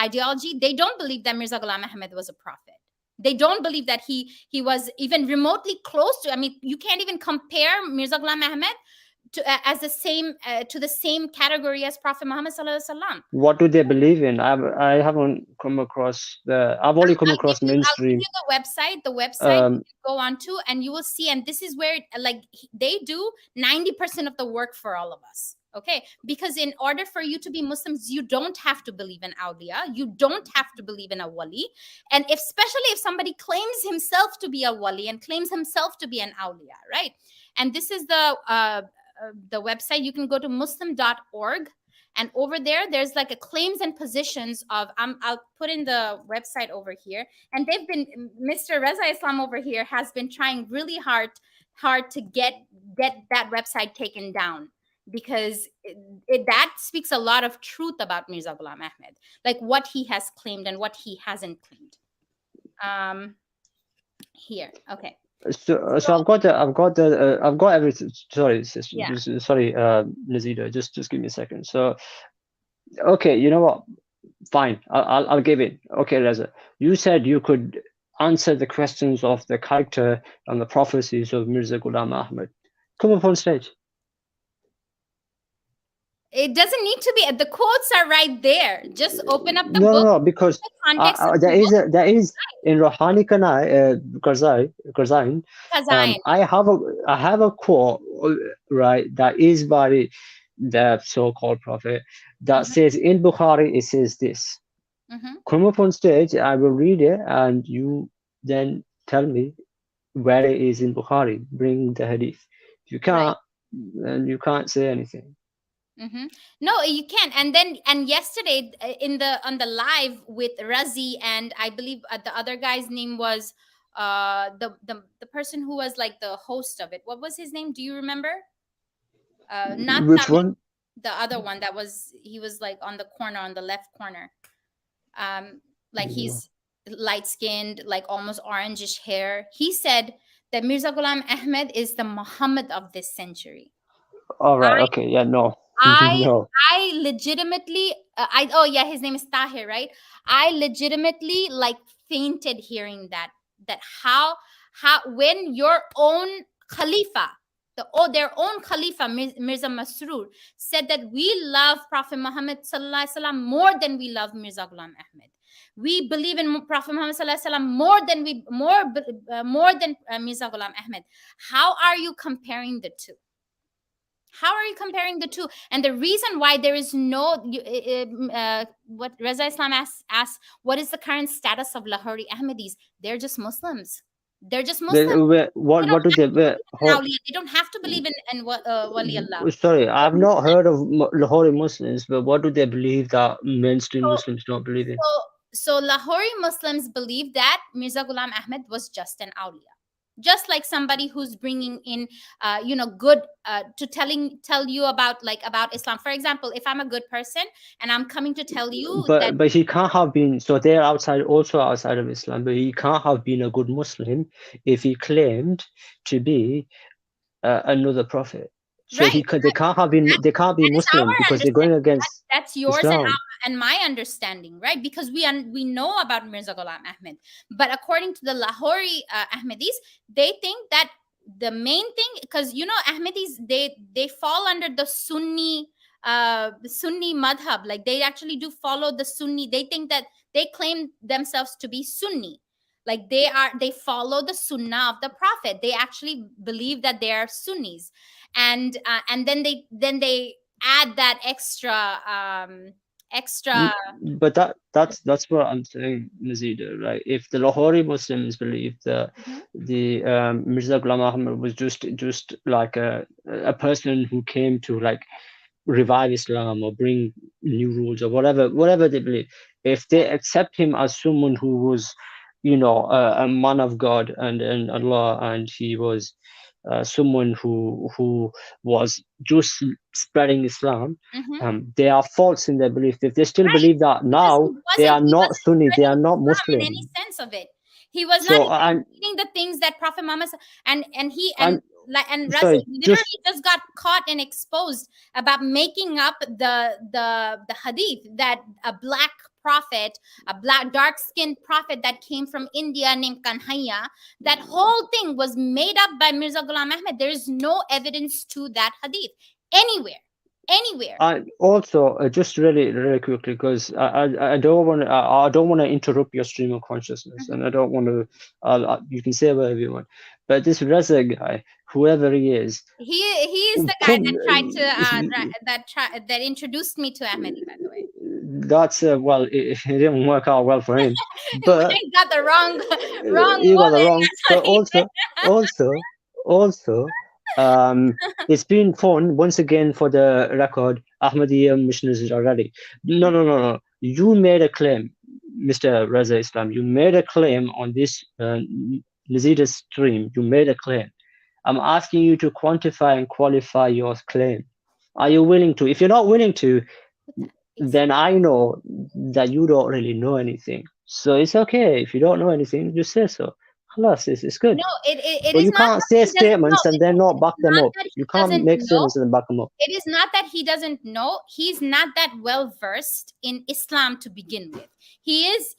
ideology, they don't believe that Mirza Ghulam Ahmed was a prophet. They don't believe that he was even remotely close to. I mean, you can't even compare Mirza Ghulam Ahmed as the same to the same category as Prophet Muhammad sallallahu alaihi wasallam. What do they believe in? I haven't come across I've only come across I'll give mainstream. you the website. The website you can go on to, and you will see. And this is where they do 90% of the work for all of us. Okay, because in order for you to be Muslims, you don't have to believe in awliya. You don't have to believe in a wali. And especially if somebody claims himself to be a wali and claims himself to be an awliya, right? And this is the website. You can go to muslim.org, and over there's like a claims and positions of I'll put in the website over here. And they've been Mr. Reza Islam over here has been trying really hard to get that website taken down, because that speaks a lot of truth about Mirza Ghulam Ahmed, like what he has claimed and what he hasn't claimed. Here, okay. So I've got everything. Sorry, sister. Yeah. Sorry, Nazida. Just give me a second. So, okay, you know what? Fine, I'll give it. Okay, Reza, you said you could answer the questions of the character and the prophecies of Mirza Ghulam Ahmed. Come up on stage. It doesn't need to be. The quotes are right there. Just open up the book. No, because the context of there the there is in Rohani Kanai Qarzain, I have a quote, right, that is by the so-called prophet that says in Bukhari it says this. Come up on stage, I will read it, and you then tell me where it is in Bukhari. Bring the hadith. If you can't, then you can't say anything. No, you can. And yesterday on the live with Razi, and I believe the other guy's name was the person who was like the host of it. What was his name? Do you remember? Not Which Tamim, one? the other one he was like on the corner, on the left corner. Like he's light skinned, like almost orangish hair. He said that Mirza Ghulam Ahmed is the Muhammad of this century. All right. Okay. Yeah. No. No. I legitimately his name is Tahir, right? I legitimately like fainted hearing that how when your own Khalifa, their own Khalifa Mirza Masroor said that we love Prophet Muhammad sallallahu alaihi wasallam more than we love Mirza Ghulam Ahmed. We believe in Prophet Muhammad sallallahu alaihi wasallam more than Mirza Ghulam Ahmed. How are you comparing the two? How are you comparing the two? And the reason why there is no what Reza Islam asks, what is the current status of Lahori Ahmadis? They're just Muslims. They're just Muslims. What do they? They don't have to believe in Wali Allah. Sorry, I've not heard of Lahori Muslims, but what do they believe that mainstream Muslims don't believe in? So Lahori Muslims believe that Mirza Ghulam Ahmed was just an awliya. Just like somebody who's bringing in good to tell you about Islam. For example, if I'm a good person and I'm coming to tell you but he can't have been, so they're outside of Islam, but he can't have been a good Muslim if he claimed to be another prophet. So they can't be Muslim because they're going against that's yours Islam. and my understanding, right? Because we know about Mirza Ghulam Ahmed, but according to the Lahori Ahmadis, they think that the main thing, because Ahmadis, they fall under the Sunni madhab. Like they actually do follow the Sunni. They think that they claim themselves to be Sunni. Like they follow the Sunnah of the Prophet. They actually believe that they are Sunnis, and then they add that extra. But that's what I'm saying, Nazida, right? If the Lahori Muslims believe that the Mirza Ghulam Ahmad was just like a person who came to like revive Islam or bring new rules or whatever they believe, if they accept him as someone who was a man of God and Allah, and he was someone who was just spreading Islam, Mm-hmm. they are false in their belief. If they still Right. believe that Because now, they are he not wasn't Sunni, they are spreading not Islam in any Muslim. sense of it. He was not So even and reading the things that Prophet Muhammad and he and and Raza sorry, just literally just got caught and exposed about making up the hadith that a black prophet, a black dark skinned prophet that came from India named Kanhaya, that whole thing was made up by Mirza Ghulam Ahmed. There is no evidence to that hadith anywhere, anywhere. also just really quickly, because I don't want to interrupt your stream of consciousness, and I don't want to. You can say whatever you want, but this Reza guy, whoever he is, He is the guy come. that tried to that introduced me to Ahmedi, by the way. That's well, it didn't work out well for him, but He got the wrong wrong you got the woman. wrong. That's what But he did. also, also, it's been fun once again. For the record, Ahmadiyya missionaries are ready. No. You made a claim, Mr. Reza Islam. You made a claim on this Nazida stream. You made a claim. I'm asking you to quantify and qualify your claim. Are you willing to? If you're not willing to, It's then I know that you don't really know anything. So it's okay. If you don't know anything, just say so. Halas, it's good. no, it But is you not can't that say he doesn't know. statements and then not back It's them not up. that You he can't doesn't make know. statements and then back them up. It is not that he doesn't know. He's not that well versed in Islam to begin with. He is.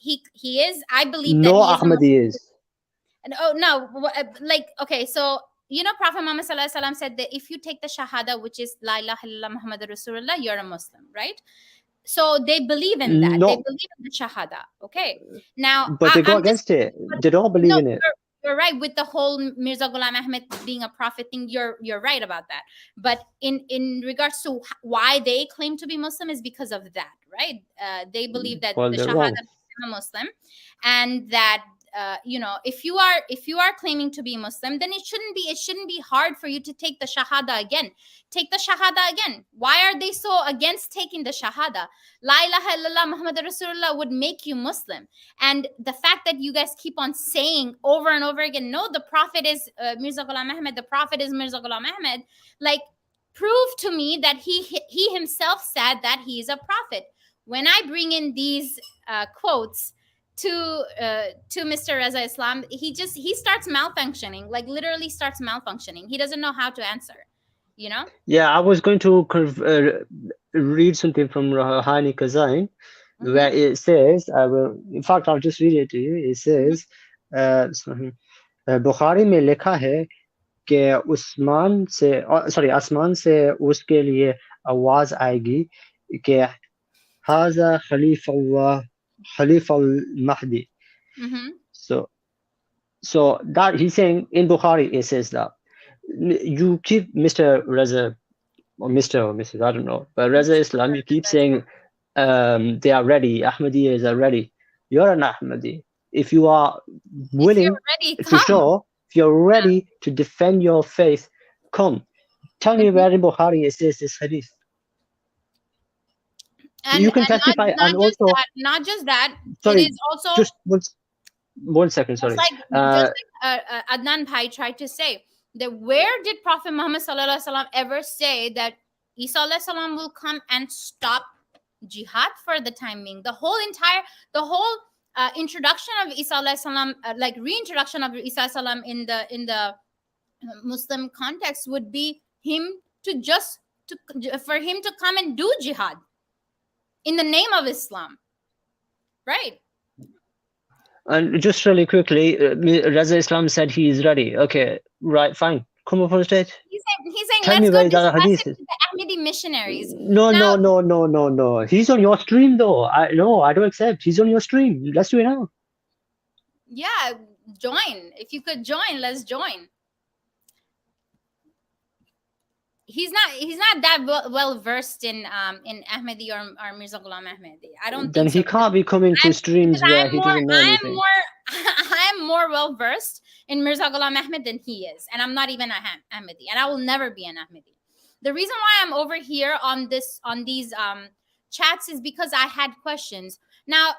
I believe that No he is a Ahmadi Muslim. is. Oh no, like okay, so Prophet Muhammad Sallallahu Alaihi Wasallam said that if you take the Shahada, which is La ilaha illallah Muhammad Rasulullah, you're a Muslim, right? So they believe in that. They No, believe in the Shahada. Okay. Now but they go I'm just, against it. but They don't believe no, in it. you're right with the whole Mirza Ghulam Ahmed being a prophet thing. You're right about that. But in regards to why they claim to be Muslim is because of that, right? They believe that Well, the they're Shahada wrong. makes them a Muslim, and that if you are claiming to be Muslim, then it shouldn't be hard for you to take the Shahada again. Take the Shahada again. Why are they so against taking the Shahada? La ilaha illallah Muhammad Rasulullah would make you Muslim. And the fact that you guys keep on saying over and over again, no, the Prophet is Mirza Ghulam Ahmed, the Prophet is Mirza Ghulam Ahmed, like prove to me that he himself said that he is a prophet. When I bring in these quotes to Mr. Reza Islam, he starts malfunctioning, like literally starts malfunctioning. He doesn't know how to answer, you know? Yeah, I was going to read something from Rouhani Kazain, Mm-hmm, where it says, I will, in fact, I'll just read it to you. It mm-hmm, says, Bukhari में लिखा है कि आसमान से उसके लिए आवाज आएगी कि हाजा खलीफा Mahdi. mm-hmm. So that he's saying in Bukhari it says that you keep Mr. Reza or Mr. or Mrs. I don't know, but Reza Islam, you keep saying they are ready, Ahmadiyas are ready. You're an Ahmadi. If you are If you're willing ready, to come. show, if you're ready to defend your faith, come. Tell me Mhm. where in Bukhari it says this hadith. and You can and not testify, not and just also, that, not just that, it sorry, is also just one second, just sorry. like Adnan Bhai tried to say that where did Prophet Muhammad Sallallahu Alaihi Wasallam ever say that Isa Alaihi Salam will come and stop jihad for the time being? The whole introduction of Isa Alaihi Salam, like reintroduction of Isa Alaihi Salam in the Muslim context would be him to just to for him to come and do jihad in the name of Islam, right? And just really quickly, Reza Islam said he is ready. Okay, right, fine. Come up on stage. He's saying Tell let's me go where that discuss hadith it is. with the Ahmadi missionaries. No, Now, no, no, no, no, no. He's on your stream though. I don't accept. He's on your stream. Let's do it now. yeah, join. If you could join, let's join. He's not that well versed in Ahmadi or Mirza Ghulam Ahmadi. I don't Then think so he can't be coming to because streams where he doesn't know anything. I am more well versed in Mirza Ghulam Ahmed than he is, and I'm not even a Ahmadi, and I will never be an Ahmadi. The reason why I'm over here on these chats is because I had questions. Now,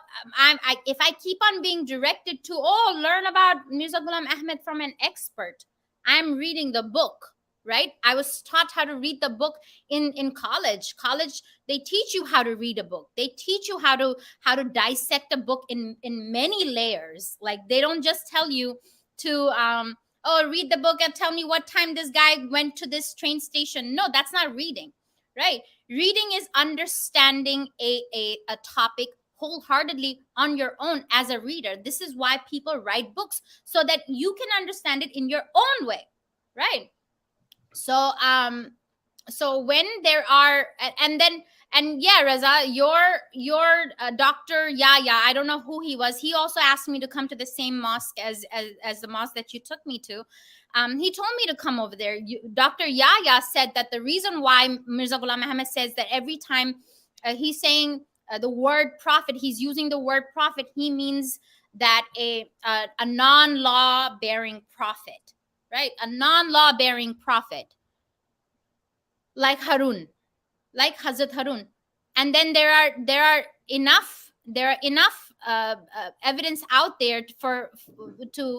if I keep on being directed to learn about Mirza Ghulam Ahmed from an expert, I'm reading the book, right? I was taught how to read the book in college. They teach you how to read a book. They teach you how to dissect a book in many layers. Like, they don't just tell you to oh, read the book and tell me what time this guy went to this train station. No, that's not reading, right? Reading is understanding a topic wholeheartedly on your own as a reader. This is why people write books, so that you can understand it in your own way, right? So so when there are and then and yeah, Raza, your doctor Yaya, I don't know who he was, he also asked me to come to the same mosque as the mosque that you took me to. He told me to come over there. Dr. Yaya said that the reason why Mirza Ghulam Ahmed says that every time he's saying the word prophet, he's using the word prophet, he means that a non-law bearing prophet, right? A non-law bearing prophet, like Harun, like Hazrat Harun. And then there are enough evidence out there to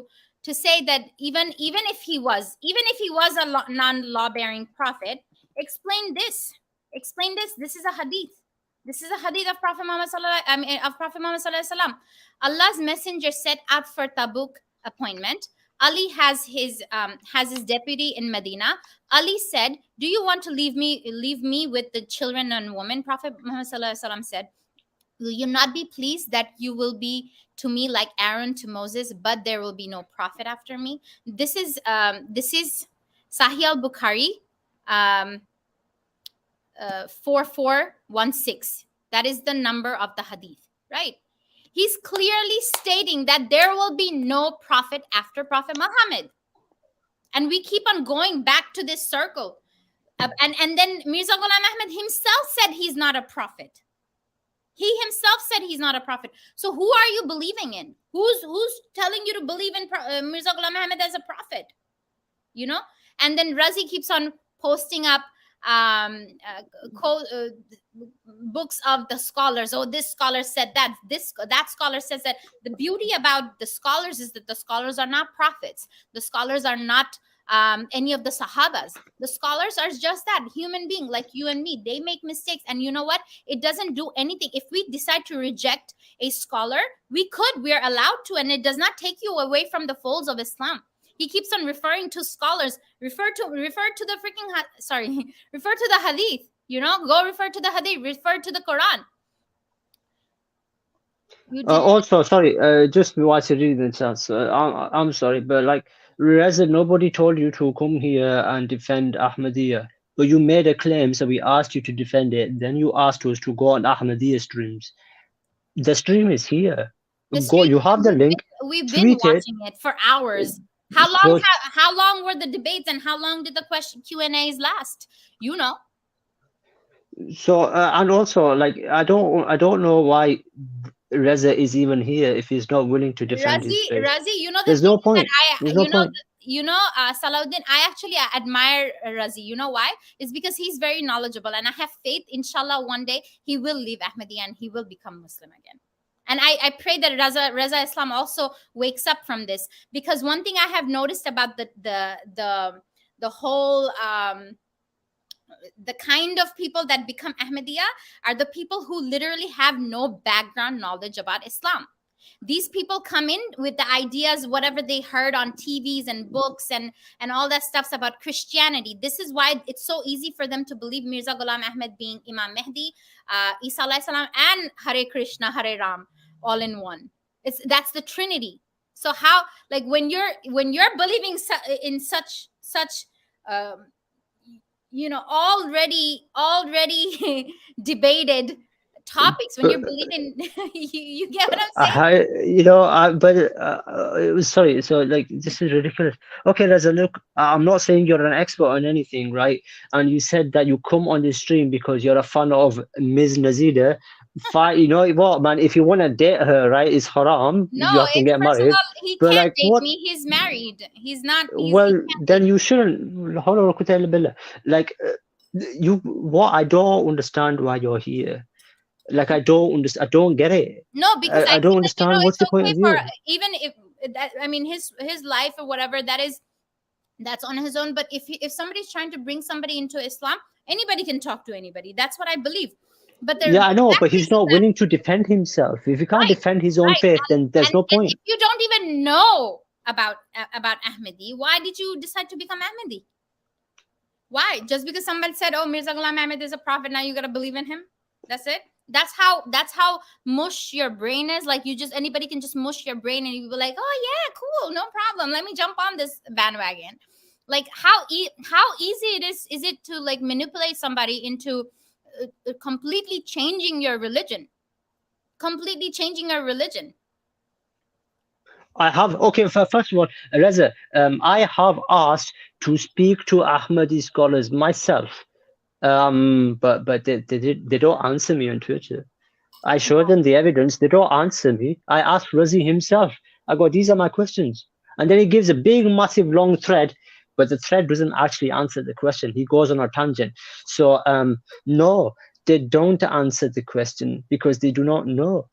say that even if he was a non-law bearing prophet, explain this, this is a hadith. This is a hadith of Prophet Muhammad sallallahu alaihi wasallam. Allah's messenger set out for Tabuk appointment. Ali has his deputy in Medina. Ali said, "Do you want to leave me with the children and women?" Prophet Muhammad sallallahu alaihi wasallam said, "Will you not be pleased that you will be to me like Aaron to Moses, but there will be no prophet after me?" This is Sahih al-Bukhari, 4416. That is the number of the hadith, right? He's clearly stating that there will be no prophet after Prophet Muhammad. And we keep on going back to this circle. And then Mirza Ghulam Ahmed himself said he's not a prophet. He himself said he's not a prophet. So who are you believing in? Who's telling you to believe in Mirza Ghulam Ahmed as a prophet? You know? And then Razi keeps on posting up books of the scholars. Oh, this scholar said that, that scholar says that. The beauty about the scholars is that the scholars are not prophets. The scholars are not any of the sahabas. The scholars are just that, human being like you and me. They make mistakes, and you know what, it doesn't do anything if we decide to reject a scholar. We're allowed to, and it does not take you away from the folds of Islam. He keeps on referring to scholars. Refer to the freaking refer to the hadith. You know, go refer to the hadith. Refer to the Quran. Also, sorry, just watch it read the chance. I'm sorry, but like, Reza, nobody told you to come here and defend Ahmadiyya, but you made a claim, so we asked you to defend it. Then you asked us to go on Ahmadiyya streams. The stream is here. Go. You have the link. We've been watching it for hours. How long were the debates, and how long did the question Q&As last? You know. So and also, like, I don't know why Reza is even here if he's not willing to defend his faith. Razi, you know, there's no point. Salahuddin, I actually admire Razi. You know why? It's because he's very knowledgeable, and I have faith, inshallah, one day he will leave Ahmadiyya and he will become Muslim again. And I pray that Reza Islam also wakes up from this, because one thing I have noticed about the whole the kind of people that become Ahmadiyya are the people who literally have no background knowledge about Islam. These people come in with the ideas, whatever they heard on TVs and books and all that stuff about Christianity. This is why it's so easy for them to believe Mirza Ghulam Ahmed being Imam Mahdi, Isa alayhi salam, and Hare Krishna, Hare Ram, all in one. That's the Trinity. So how, like, when you're believing in such already debated topics, when you're believing, you get what I'm saying? Sorry, so like, this is ridiculous. Okay, Reza, look, I'm not saying you're an expert on anything, right? And you said that you come on this stream because you're a fan of Ms. Nazida. Fine, you know what, man, if you want to date her, right, it's haram. No, you have to get married. He can't like, date me. He's married. He's not. Then you shouldn't. Like, what I don't understand why you're here. Like, I don't get it. No, because I don't understand what's the point of view. Even if that, I mean, his life or whatever, that is That's on his own. But if somebody's trying to bring somebody into Islam, anybody can talk to anybody. That's what I believe. But Yeah, I the know, but fact he's is not that, willing to defend himself. If he can't right, defend his own right, faith, then there's no and point. if you don't even know about Ahmadi, why did you decide to become Ahmadi? Why? Just because somebody said, "Oh, Mirza Ghulam Ahmed is a prophet," now you gotta believe in him? That's it. That's how mush your brain is. Like, you just, anybody can just mush your brain, and you be like, "Oh yeah, cool, no problem. Let me jump on this bandwagon." Like, how easy is it to like manipulate somebody into completely changing your religion, completely changing your religion. I have, okay, first of all, Reza, I have asked to speak to Ahmadi scholars myself, but they don't answer me on Twitter. I show them the evidence, they don't answer me. I asked Razi himself, I go, these are my questions. And then he gives a big, massive, long thread, but the thread doesn't actually answer the question. He goes on a tangent. So, no, they don't answer the question because they do not know.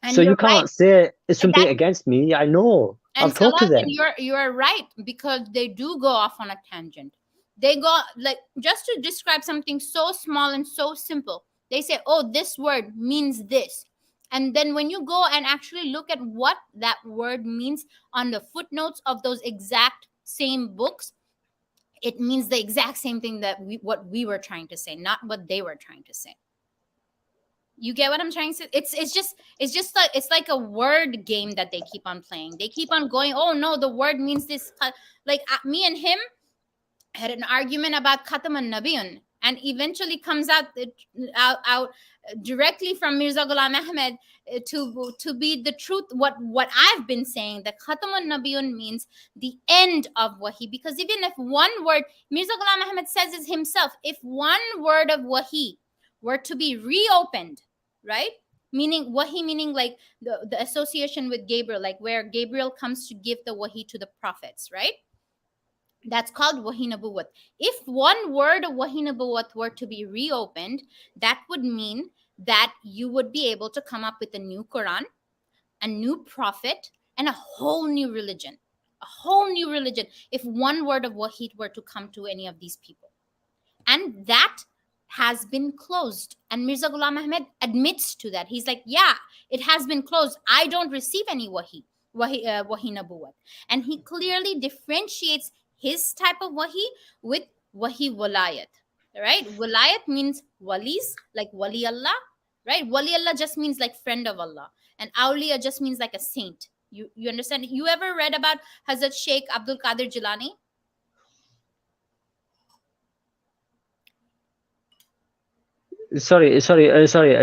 And So you're you right. can't say something That, against me. I know. and I've talked to Salahuddin, them. you're right, because they do go off on a tangent. They go, like, just to describe something so small and so simple. They say, "Oh, this word means this," and then when you go and actually look at what that word means on the footnotes of those exact same books, it means the exact same thing that what we were trying to say, not what they were trying to say. You get what I'm trying to say? It's just like, it's like a word game that they keep on playing. They keep on going, "Oh no, the word means this." Like, me and him had an argument about Khatam and Nabiyun, and eventually comes out directly from Mirza Ghulam Ahmed, to be the truth. What I've been saying, that Khatam and Nabiyun means the end of Wahi, because even if one word, Mirza Ghulam Ahmed says it himself, if one word of Wahi were to be reopened, right? Meaning Wahi, meaning like the association with Gabriel, like where Gabriel comes to give the Wahi to the prophets, right? That's called Wahi Nabuwat. If one word of Wahi Nabuwat were to be reopened, that would mean that you would be able to come up with a new Quran, a new prophet, and a whole new religion. A whole new religion, if one word of Wahi were to come to any of these people. And that has been closed. And Mirza Ghulam Ahmed admits to that. He's like, "Yeah, it has been closed. I don't receive any wahi nabuwat." And he clearly differentiates his type of wahi with wahi walayat. Right? Walayat means walis, like wali Allah. Right? Wali Allah just means like friend of Allah. And awliya just means like a saint. You understand? You ever read about Hazrat Sheikh Abdul Qadir Jilani? Sorry.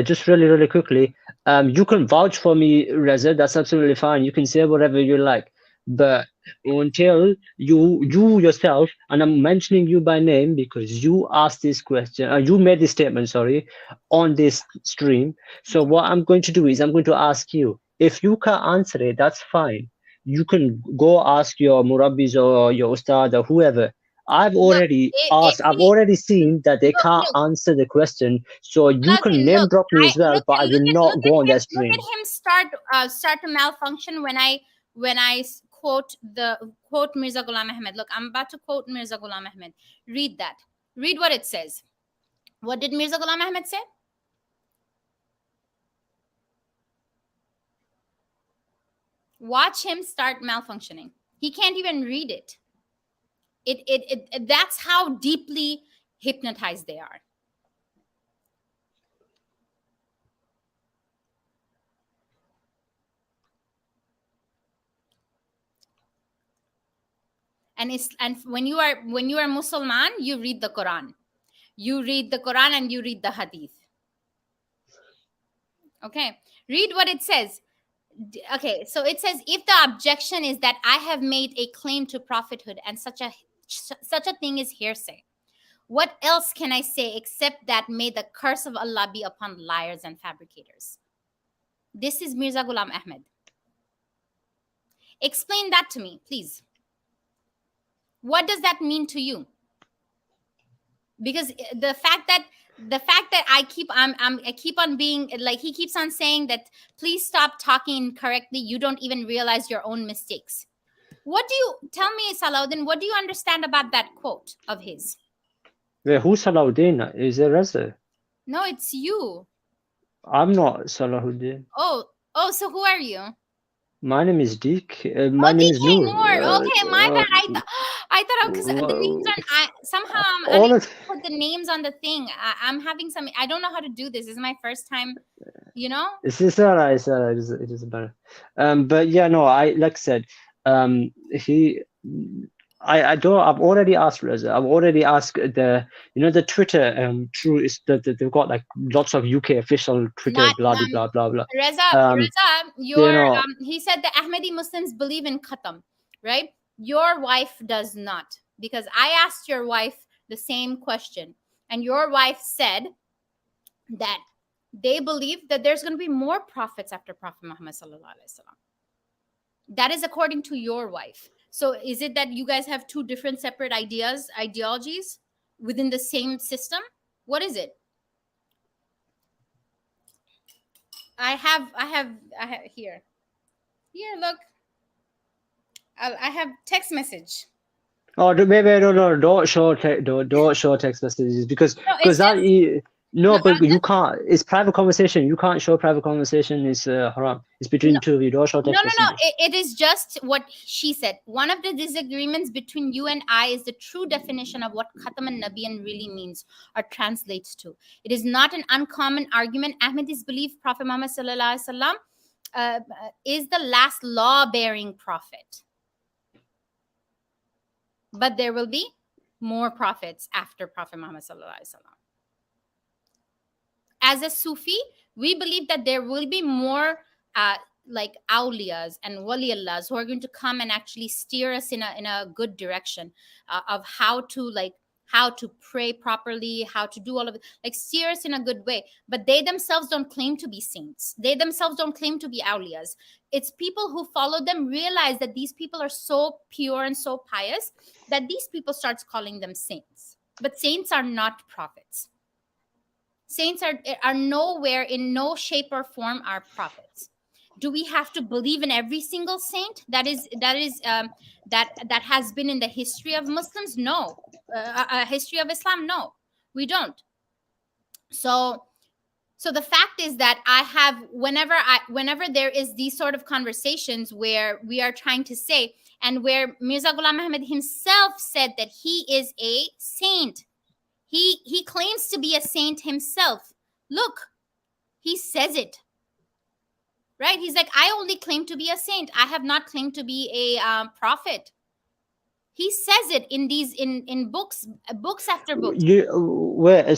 Just really quickly. You can vouch for me, Reza. That's absolutely fine. You can say whatever you like. But until you yourself, and I'm mentioning you by name because you asked this question, you made this statement, sorry, on this stream. So what I'm going to do is I'm going to ask you. If you can't answer it, that's fine. You can go ask your murabbis or your ustad or whoever. I've Look, already if asked, I've he already seen that they look, can't look, answer the question. So you can Salahuddin, name look, drop me I as well, look but at I look will at not look go at on him that look at stream. him start to malfunction when I quote Mirza Ghulam Ahmed. Look, I'm about to quote Mirza Ghulam Ahmed. Read that. Read what it says. What did Mirza Ghulam Ahmed say? Watch him start malfunctioning. He can't even read it. That's how deeply hypnotized they are. And when you are Musliman, you read the Quran. You read the Quran and you read the Hadith. Okay, read what it says. Okay, so it says, if the objection is that I have made a claim to prophethood and such a thing is hearsay, what else can I say except that may the curse of Allah be upon liars and fabricators? This is Mirza Ghulam Ahmed. Explain that to me, please. What does that mean to you? Because the fact that I keep on being like, he keeps on saying that, please stop talking incorrectly. You don't even realize your own mistakes. What do you tell me, Salahuddin? What do you understand about that quote of his? Wait, who's Salahuddin? Is it Reza? No, it's you. I'm not Salahuddin. Oh, so who are you? My name is Deek. My Oh, name is DK Noor. Noor. Okay, my bad. I thought because the names Uh, on somehow I'm all unable of to put the names on the thing. I'm having some. I don't know how to do this. This is my first time. You know. it's alright. It's alright. It is better. But yeah, no. I like I said. He. I don't. I've already asked Reza. I've already asked the Twitter. True is that they've got like lots of UK official Twitter. Not Blah blah blah blah. Reza. Um, Reza, you your know. he said the Ahmadi Muslims believe in khatam, right? Your wife does not, because I asked your wife the same question, and your wife said that they believe that there's going to be more prophets after Prophet Muhammad sallallahu alaihi wasallam. That is according to your wife. So is it that you guys have two different separate ideologies within the same system? What is it? I have here. Here, look. I have text message. Oh, wait, no, don't show text messages because No, it's that just no. but you can't. It's private conversation. You can't show private conversation. It's haram. It's between No, the two of you. Don't show text no. messages. It is just what she said. One of the disagreements between you and I is the true definition of what Khatam and Nabiyan really means or translates to. It is not an uncommon argument. Ahmadis believe Prophet Muhammad sallallahu alaihi wasallam is the last law-bearing prophet, but there will be more prophets after Prophet Muhammad sallallahu alaihi wasallam. As a Sufi, we believe that there will be more like awliyas and waliullahs who are going to come and actually steer us in a good direction of how to pray properly, how to do all of it, like steer us in a good way. But they themselves don't claim to be saints. They themselves don't claim to be awliyas. It's people who follow them realize that these people are so pure and so pious that these people starts calling them saints. But saints are not prophets. Saints are nowhere, in no shape or form, are prophets. Do we have to believe in every single saint that has been in the history of Muslims? No. History of Islam? No, we don't. So the fact is that I have, whenever there is these sort of conversations where we are trying to say, and where Mirza Ghulam Ahmed himself said that he is a saint. He claims to be a saint himself. Look, he says it. Right? He's like, I only claim to be a saint. I have not claimed to be a prophet. He says it in these in books after books.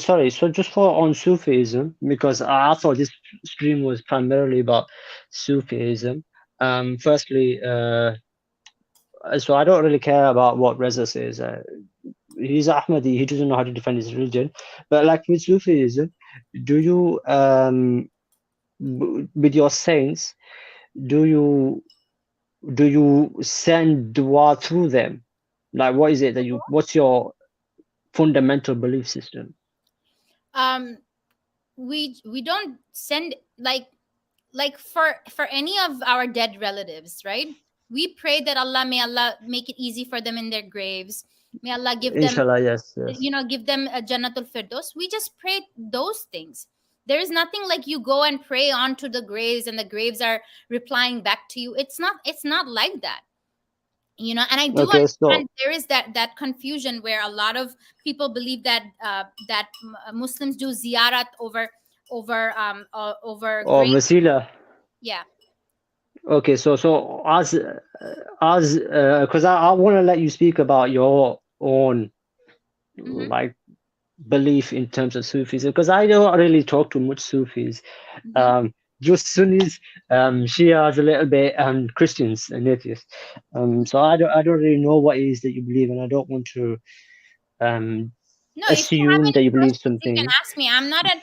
Sorry. So just for on Sufism, because I thought this stream was primarily about Sufism. Firstly, so I don't really care about what Reza says. He's Ahmadi. He doesn't know how to defend his religion. But like with Sufism, do you with your saints, do you send dua through them? Like, what is it that what's your fundamental belief system? We don't send like for any of our dead relatives, right? We pray that may Allah make it easy for them in their graves. May Allah give them, Inshallah, yes. give them a Jannatul Firdaus. We just pray those things. There is nothing like you go and pray onto the graves and the graves are replying back to you. It's not like that. And I do understand there is that confusion where a lot of people believe that Muslims do ziyarat over Wasila. Yeah. Okay, so as because I want to let you speak about your own like belief in terms of Sufis, because I don't really talk to much Sufis. Just Sunnis, Shias, a little bit, Christians and atheists. So I don't really know what it is that you believe, and I don't want to no, if you have assume any that you believe questions, you can something. ask me. I'm like I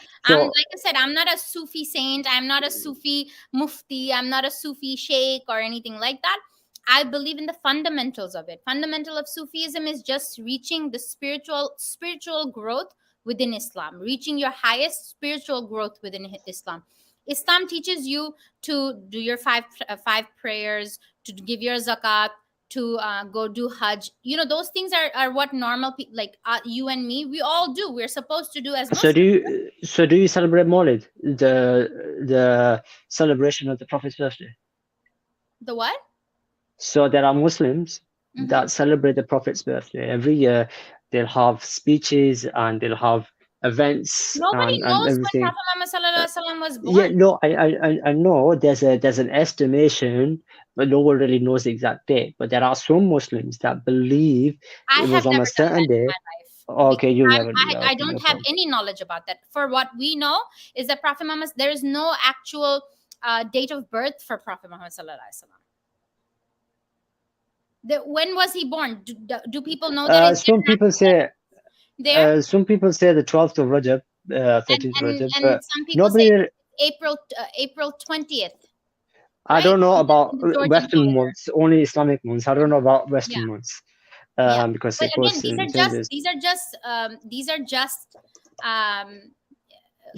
said, I'm not a Sufi saint. I'm not a Sufi mufti. I'm not a Sufi sheikh or anything like that. I believe in the fundamentals of it. Fundamental of Sufism is just reaching the spiritual growth within Islam, reaching your highest spiritual growth within Islam. Islam teaches you to do your five prayers, to give your zakat, to go do Hajj. Those things are what normal people like you and me, we all do. We're supposed to do as So do Muslims. you celebrate Maulid, the celebration of the Prophet's birthday? The what? So there are Muslims Hmm. that celebrate the Prophet's birthday every year. They'll have speeches and they'll have events Nobody and knows when everything. Prophet Muhammad sallallahu alaihi wasallam was Yeah, born. no, I know there's an estimation, but no one really knows the exact date. But there are some Muslims that believe I it have was on a never done certain that in day. my life Okay, because you never do that. I Okay, don't no have problem. any knowledge about that. For what we know is that Prophet Muhammad, there is no actual date of birth for Prophet Muhammad sallallahu alaihi wasallam. When was he born? Do people know that? Is there Some an people actual say there? the 12th of Rajab, and 13th and Rajab, and but some people say nobody. April 20th, I right? don't know about In the Georgian Western calendar. months, only Islamic months. I don't know about Yeah, Western months, yeah. because But it again, goes and changes. these are just um,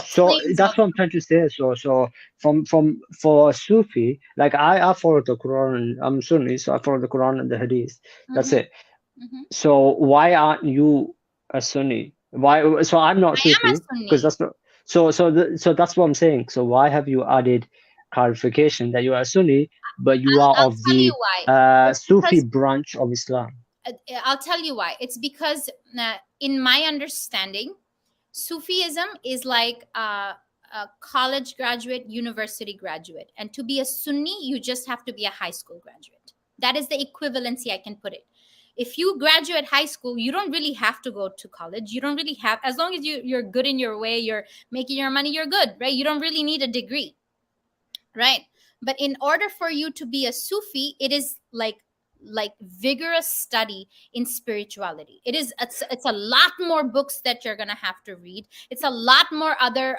So claims of. that's what I'm trying to say. So from for Sufi, like I follow the Quran. I'm Sunni, so I follow the Quran and the Hadith. That's Hmm. it. Hmm. So why aren't you a Sunni? Why? So I'm not I am a Sufi because Sunni. that's not. So that's what I'm saying. So why have you added clarification that you are Sunni, but you are I'll of tell you the why. It's Sufi because branch of Islam? I'll tell you why. It's because in my understanding, Sufism is like a college graduate, university graduate. And to be a Sunni, you just have to be a high school graduate. That is the equivalency I can put it. If you graduate high school, you don't really have to go to college. You don't really have, as long as you're good in your way, you're making your money, you're good, right? You don't really need a degree, right? But in order for you to be a Sufi, it is like vigorous study in spirituality. It's a lot more books that you're gonna have to read. It's a lot more other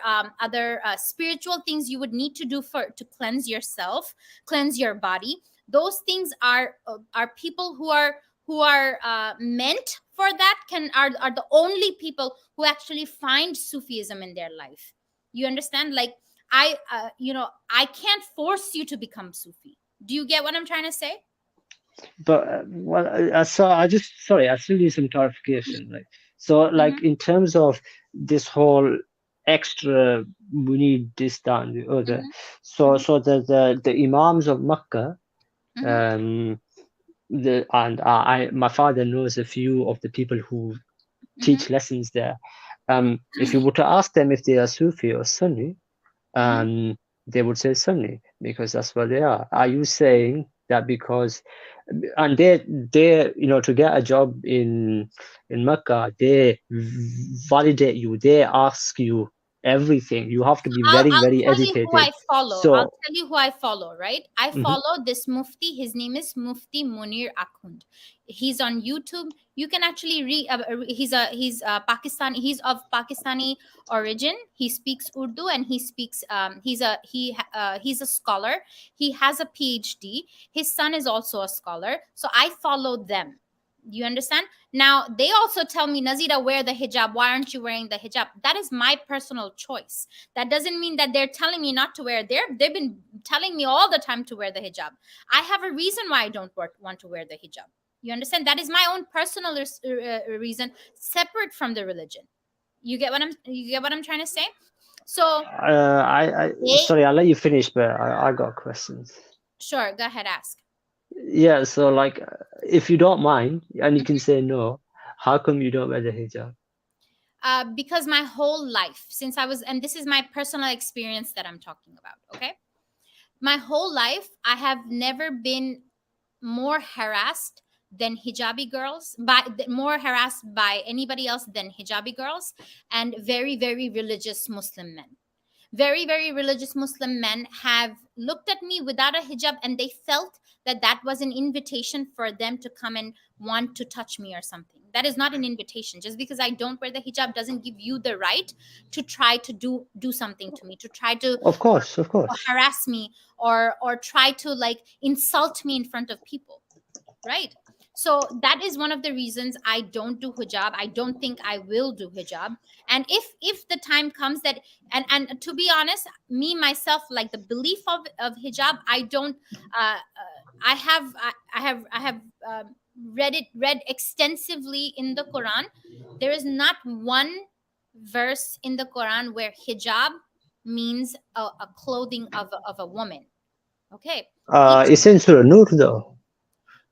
spiritual things you would need to do for to cleanse yourself, cleanse your body. Those things are people who are meant for that are the only people who actually find Sufism in their life. You understand? Like I can't force you to become Sufi. Do you get what I'm trying to say? But well, so I just sorry, I still need some clarification. Like so, Mm-hmm, like in terms of this whole extra, we need this, that, and the other. mm-hmm, So the imams of Makkah, mm-hmm, um, the and I my father knows a few of the people who mm-hmm, teach lessons there. If you were to ask them if they are Sufi or Sunni, mm-hmm. they would say Sunni because that's what they are. Are you saying that because and they to get a job in Mecca, they validate you, they ask you everything. You have to be very, I'll very tell you who educated. I follow. I'll So tell you who I follow, right? I mhm, follow this Mufti. His name is Mufti Munir Akhund. He's on YouTube. You can actually read. He's Pakistani. He's of Pakistani origin. He speaks Urdu and he speaks. He's a scholar. He has a PhD. His son is also a scholar. So I follow them. You understand? Now they also tell me, Nazida, wear the hijab. Why aren't you wearing the hijab? That is my personal choice. That doesn't mean that they're telling me not to wear. They've been telling me all the time to wear the hijab. I have a reason why I don't want to wear the hijab. You understand? That is my own personal reason, separate from the religion. You get what I'm trying to say? So I they sorry, I'll let you finish, but I got questions. sure, go ahead, ask. Yeah, so like if you don't mind, and you can Mhm. say no, how come you don't wear the hijab? Because my whole life, since I was, and this is my personal experience that I'm talking about, okay? My whole life, I have never been more harassed than hijabi girls, more harassed by anybody else than hijabi girls, and very, very religious Muslim men. Very, very religious Muslim men have looked at me without a hijab and they felt that that was an invitation for them to come and want to touch me or something. That is not an invitation. Just because I don't wear the hijab doesn't give you the right to try to do something to me, to try to Of course, of course. harass me, or try to like insult me in front of people, right? So that is one of the reasons I don't do hijab. I don't think I will do hijab. And if the time comes that, and to be honest, me myself, like the belief of hijab, I don't I have read extensively in the Quran. There is not one verse in the Quran where hijab means a clothing of a woman. Okay. each It's in Surah Nur though.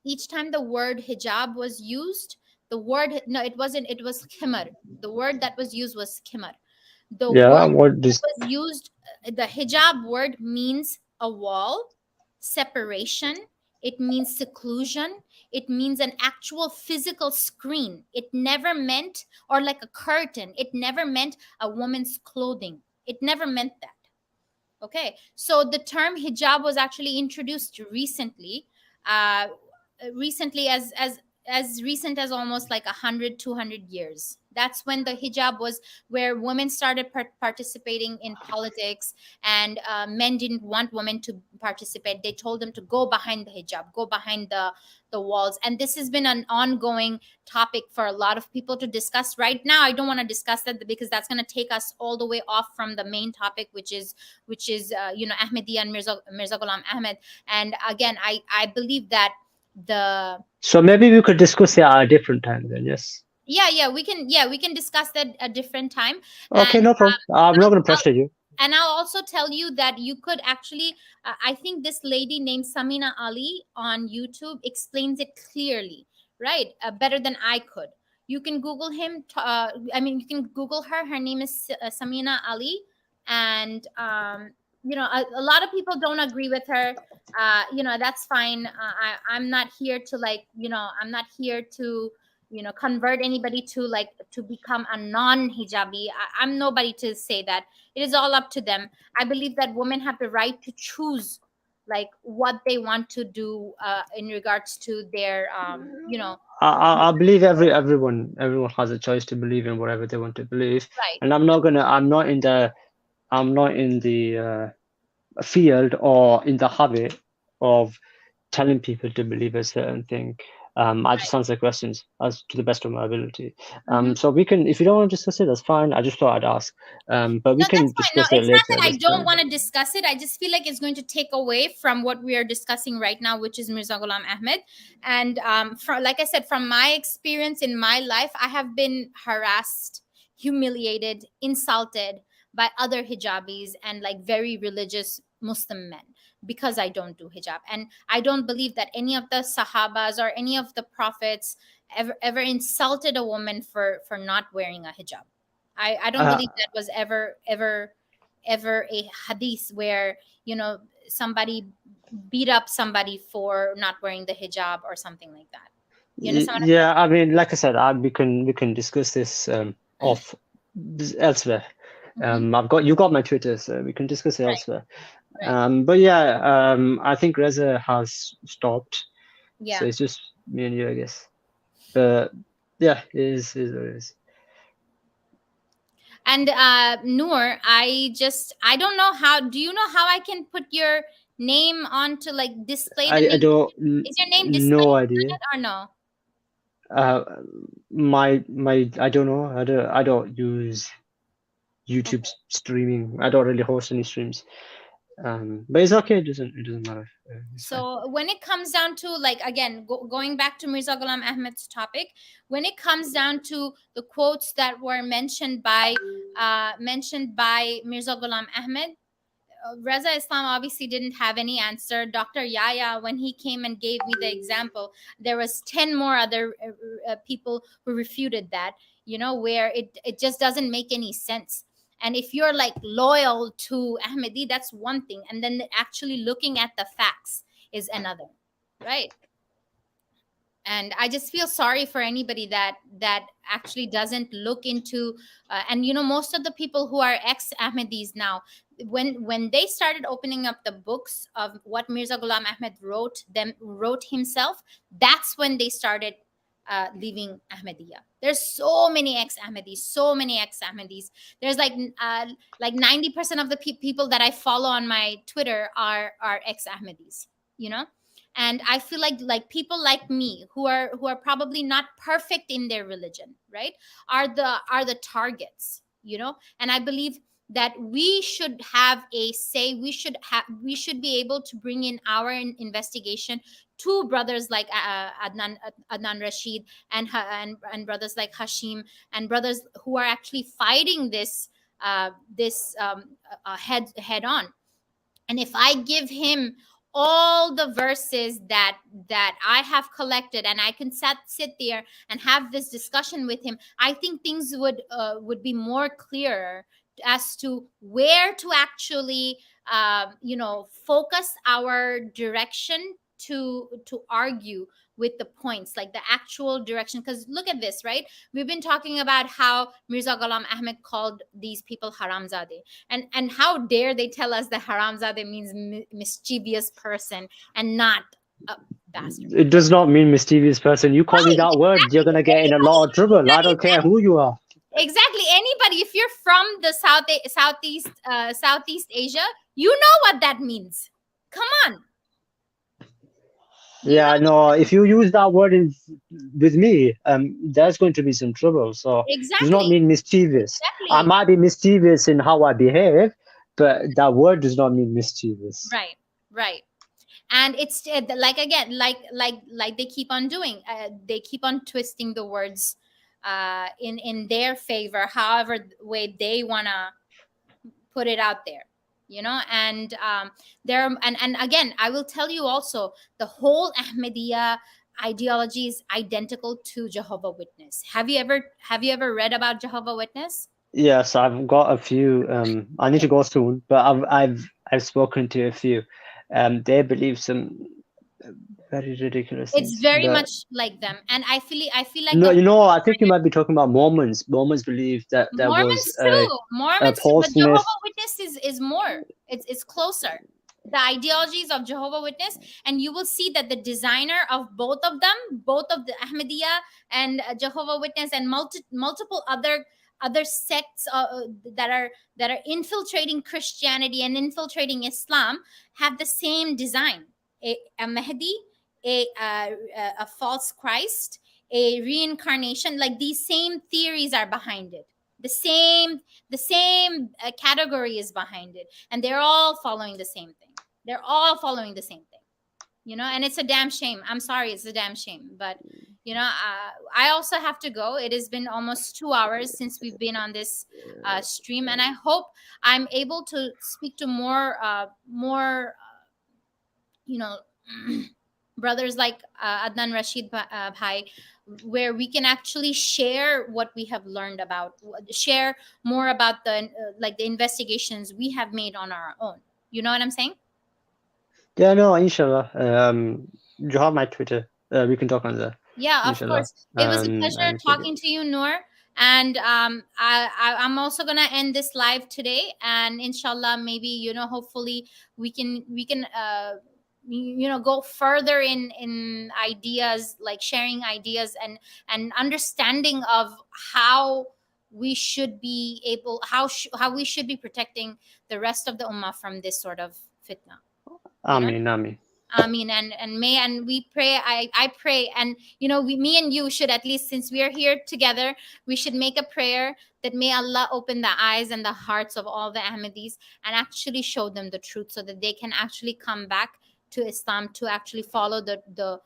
each time the word hijab was used, the word, no, it wasn't, it was khimar. The word that was used was khimar. The Yeah, word what that is was used, the hijab word means a wall, separation, it means seclusion, it means an actual physical screen. It never meant, or like a curtain, it never meant a woman's clothing. It never meant that. Okay, so the term hijab was actually introduced recently, uh, recently as recent as almost like 100, 200 years. That's when the hijab was, where women started participating in politics, and men didn't want women to participate. They told them to go behind the hijab, go behind the walls. And this has been an ongoing topic for a lot of people to discuss. Right now I don't want to discuss that because that's going to take us all the way off from the main topic, which is Ahmadiyya and Mirza Ghulam Ahmed. And again, I believe that the so maybe we could discuss it at a different time then. Yes. yeah, we can discuss that a different time. Okay, And no problem. I'm not gonna I'll, pressure you. and I'll also tell you that you could actually, I think this lady named Samina Ali on YouTube explains it clearly, right? Better than I could. You can Google you can Google her. Her name is Samina Ali. And, a lot of people don't agree with her. That's fine. I'm not here to, like, I'm not here to, convert anybody to, like, to become a non-hijabi. I'm nobody to say that. It is all up to them. I believe that women have the right to choose, like, what they want to do in regards to their I believe everyone has a choice to believe in whatever they want to believe, right. and I'm not in the field or in the habit of telling people to believe a certain thing. I just answer questions as to the best of my ability. Mhm. So we can, if you don't want to discuss it, that's fine. I just thought I'd ask. But we No, can that's fine. No, discuss it it's not later that at I this don't time. want to discuss it. I just feel like it's going to take away from what we are discussing right now, which is Mirza Ghulam Ahmed. And like I said, from my experience in my life, I have been harassed, humiliated, insulted by other hijabis and, like, very religious Muslim men because I don't do hijab. And I don't believe that any of the Sahabas or any of the prophets ever insulted a woman for not wearing a hijab. I don't Uh, believe that was ever a hadith where, somebody beat up somebody for not wearing the hijab or something like that. You understand what yeah, I mean, like I said, we can discuss this off elsewhere. I'm saying? You got my Twitter, so we can discuss it Right, elsewhere. right. But yeah, I think Reza has stopped, so Yeah. it's just me and you, I guess. But yeah, it is what it is. And Noor, I don't know how, do you know how I can put your name on to, like, display the I name? don't Is your name no displaying on idea. it or no? Uh, my I don't know. I don't use YouTube Okay. streaming. I don't really host any streams. But it's okay. It doesn't matter. It's fine. So when it comes down to, like, again, going back to Mirza Ghulam Ahmed's topic, when it comes down to the quotes that were mentioned by Mirza Ghulam Ahmed, Reza Islam obviously didn't have any answer. Dr. Yaya, when he came and gave me the example, there was 10 more other people who refuted that, where it just doesn't make any sense. And if you're, like, loyal to Ahmadi, that's one thing. And then actually looking at the facts is another, right? And I just feel sorry for anybody that actually doesn't look into, and, most of the people who are ex Ahmadis now, when they started opening up the books of what Mirza Ghulam Ahmed wrote himself, that's when they started leaving Ahmadiyya. There's so many ex Ahmadis, so many ex Ahmadis. There's like 90% of the people that I follow on my Twitter are ex Ahmadis, you know and I feel like people like me, who are probably not perfect in their religion, right, are the targets. And I believe that we should have a say. We should be able to bring in our investigation to brothers like Adnan Rashid, and brothers like Hashim, and brothers who are actually fighting this head on. And if I give him all the verses that I have collected, and I can sit there and have this discussion with him, I think things would be more clearer as to where to actually focus our direction to argue with the points, like the actual direction. Because look at this, right? We've been talking about how Mirza Ghulam Ahmed called these people haramzade, and how dare they tell us that haramzade means mischievous person and not a bastard. It does not mean mischievous person. You call me Right, that word, you're exactly. gonna get in a lot of trouble. I don't care who you are. Exactly, anybody, if you're from the Southeast Asia, you know what that means. Come on, you Yeah, know. no, if you use that word with me, there's going to be some trouble. So it does not Exactly, mean mischievous. I exactly. might be mischievous in how I behave, but that word does not mean mischievous. Right, right. And it's like, again, like they keep on doing, they keep on twisting the words in their favor, however way they want to put it out there, and there, and again, I will tell you also, the whole Ahmadiyya ideology is identical to Jehovah Witness. Have you ever read about Jehovah Witness? Yes, I've got a few. I need Yeah, to go soon, but I've spoken to a few. They believe some very ridiculous it's things. very But much like them, and I feel like no, the I think you might be talking about Mormons. Mormons believe that there was Mormons too. a Mormons too. Paul But Smith. Jehovah Witness is more. It's closer. The ideologies of Jehovah Witness, and you will see that the designer of both of them, both of the Ahmadiyya and Jehovah Witness, and multiple other sects that are infiltrating Christianity and infiltrating Islam, have the same design: a Mahdi, a false Christ, a reincarnation. Like, these same theories are behind it, the same category is behind it, and they're all following the same thing. They're all following the same thing, and it's a damn shame. I'm sorry, it's a damn shame, but I also have to go. It has been almost 2 hours since we've been on this stream, and I hope I'm able to speak to more you know brothers like Adnan Rashid Bhai, where we can actually share what we have learned about, share more about the investigations we have made on our own. You know what I'm saying? Yeah, no, inshallah. You have my Twitter. We can talk on there, Yeah, of inshallah. course. It was a pleasure And if you talking to you, Noor. And I'm also gonna end this live today, and inshallah, maybe hopefully we can go further in ideas, like sharing ideas and understanding of how we should be able how we should be protecting the rest of the ummah from this sort of fitna. You know. Amin, Amin. I mean, and we pray. I pray, and me and you should, at least since we are here together, we should make a prayer that may Allah open the eyes and the hearts of all the Ahmadis and actually show them the truth, so that they can actually come back to Islam, to actually follow the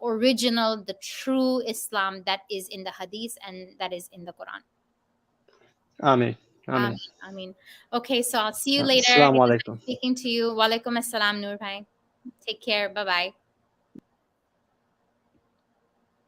original, the true Islam that is in the Hadith and that is in the Quran. Amin, Amin. I mean, okay, so I'll see you later. Assalamu It was nice alaikum. speaking to you. Walaikum assalam, Noor bhai. Take care. Bye bye.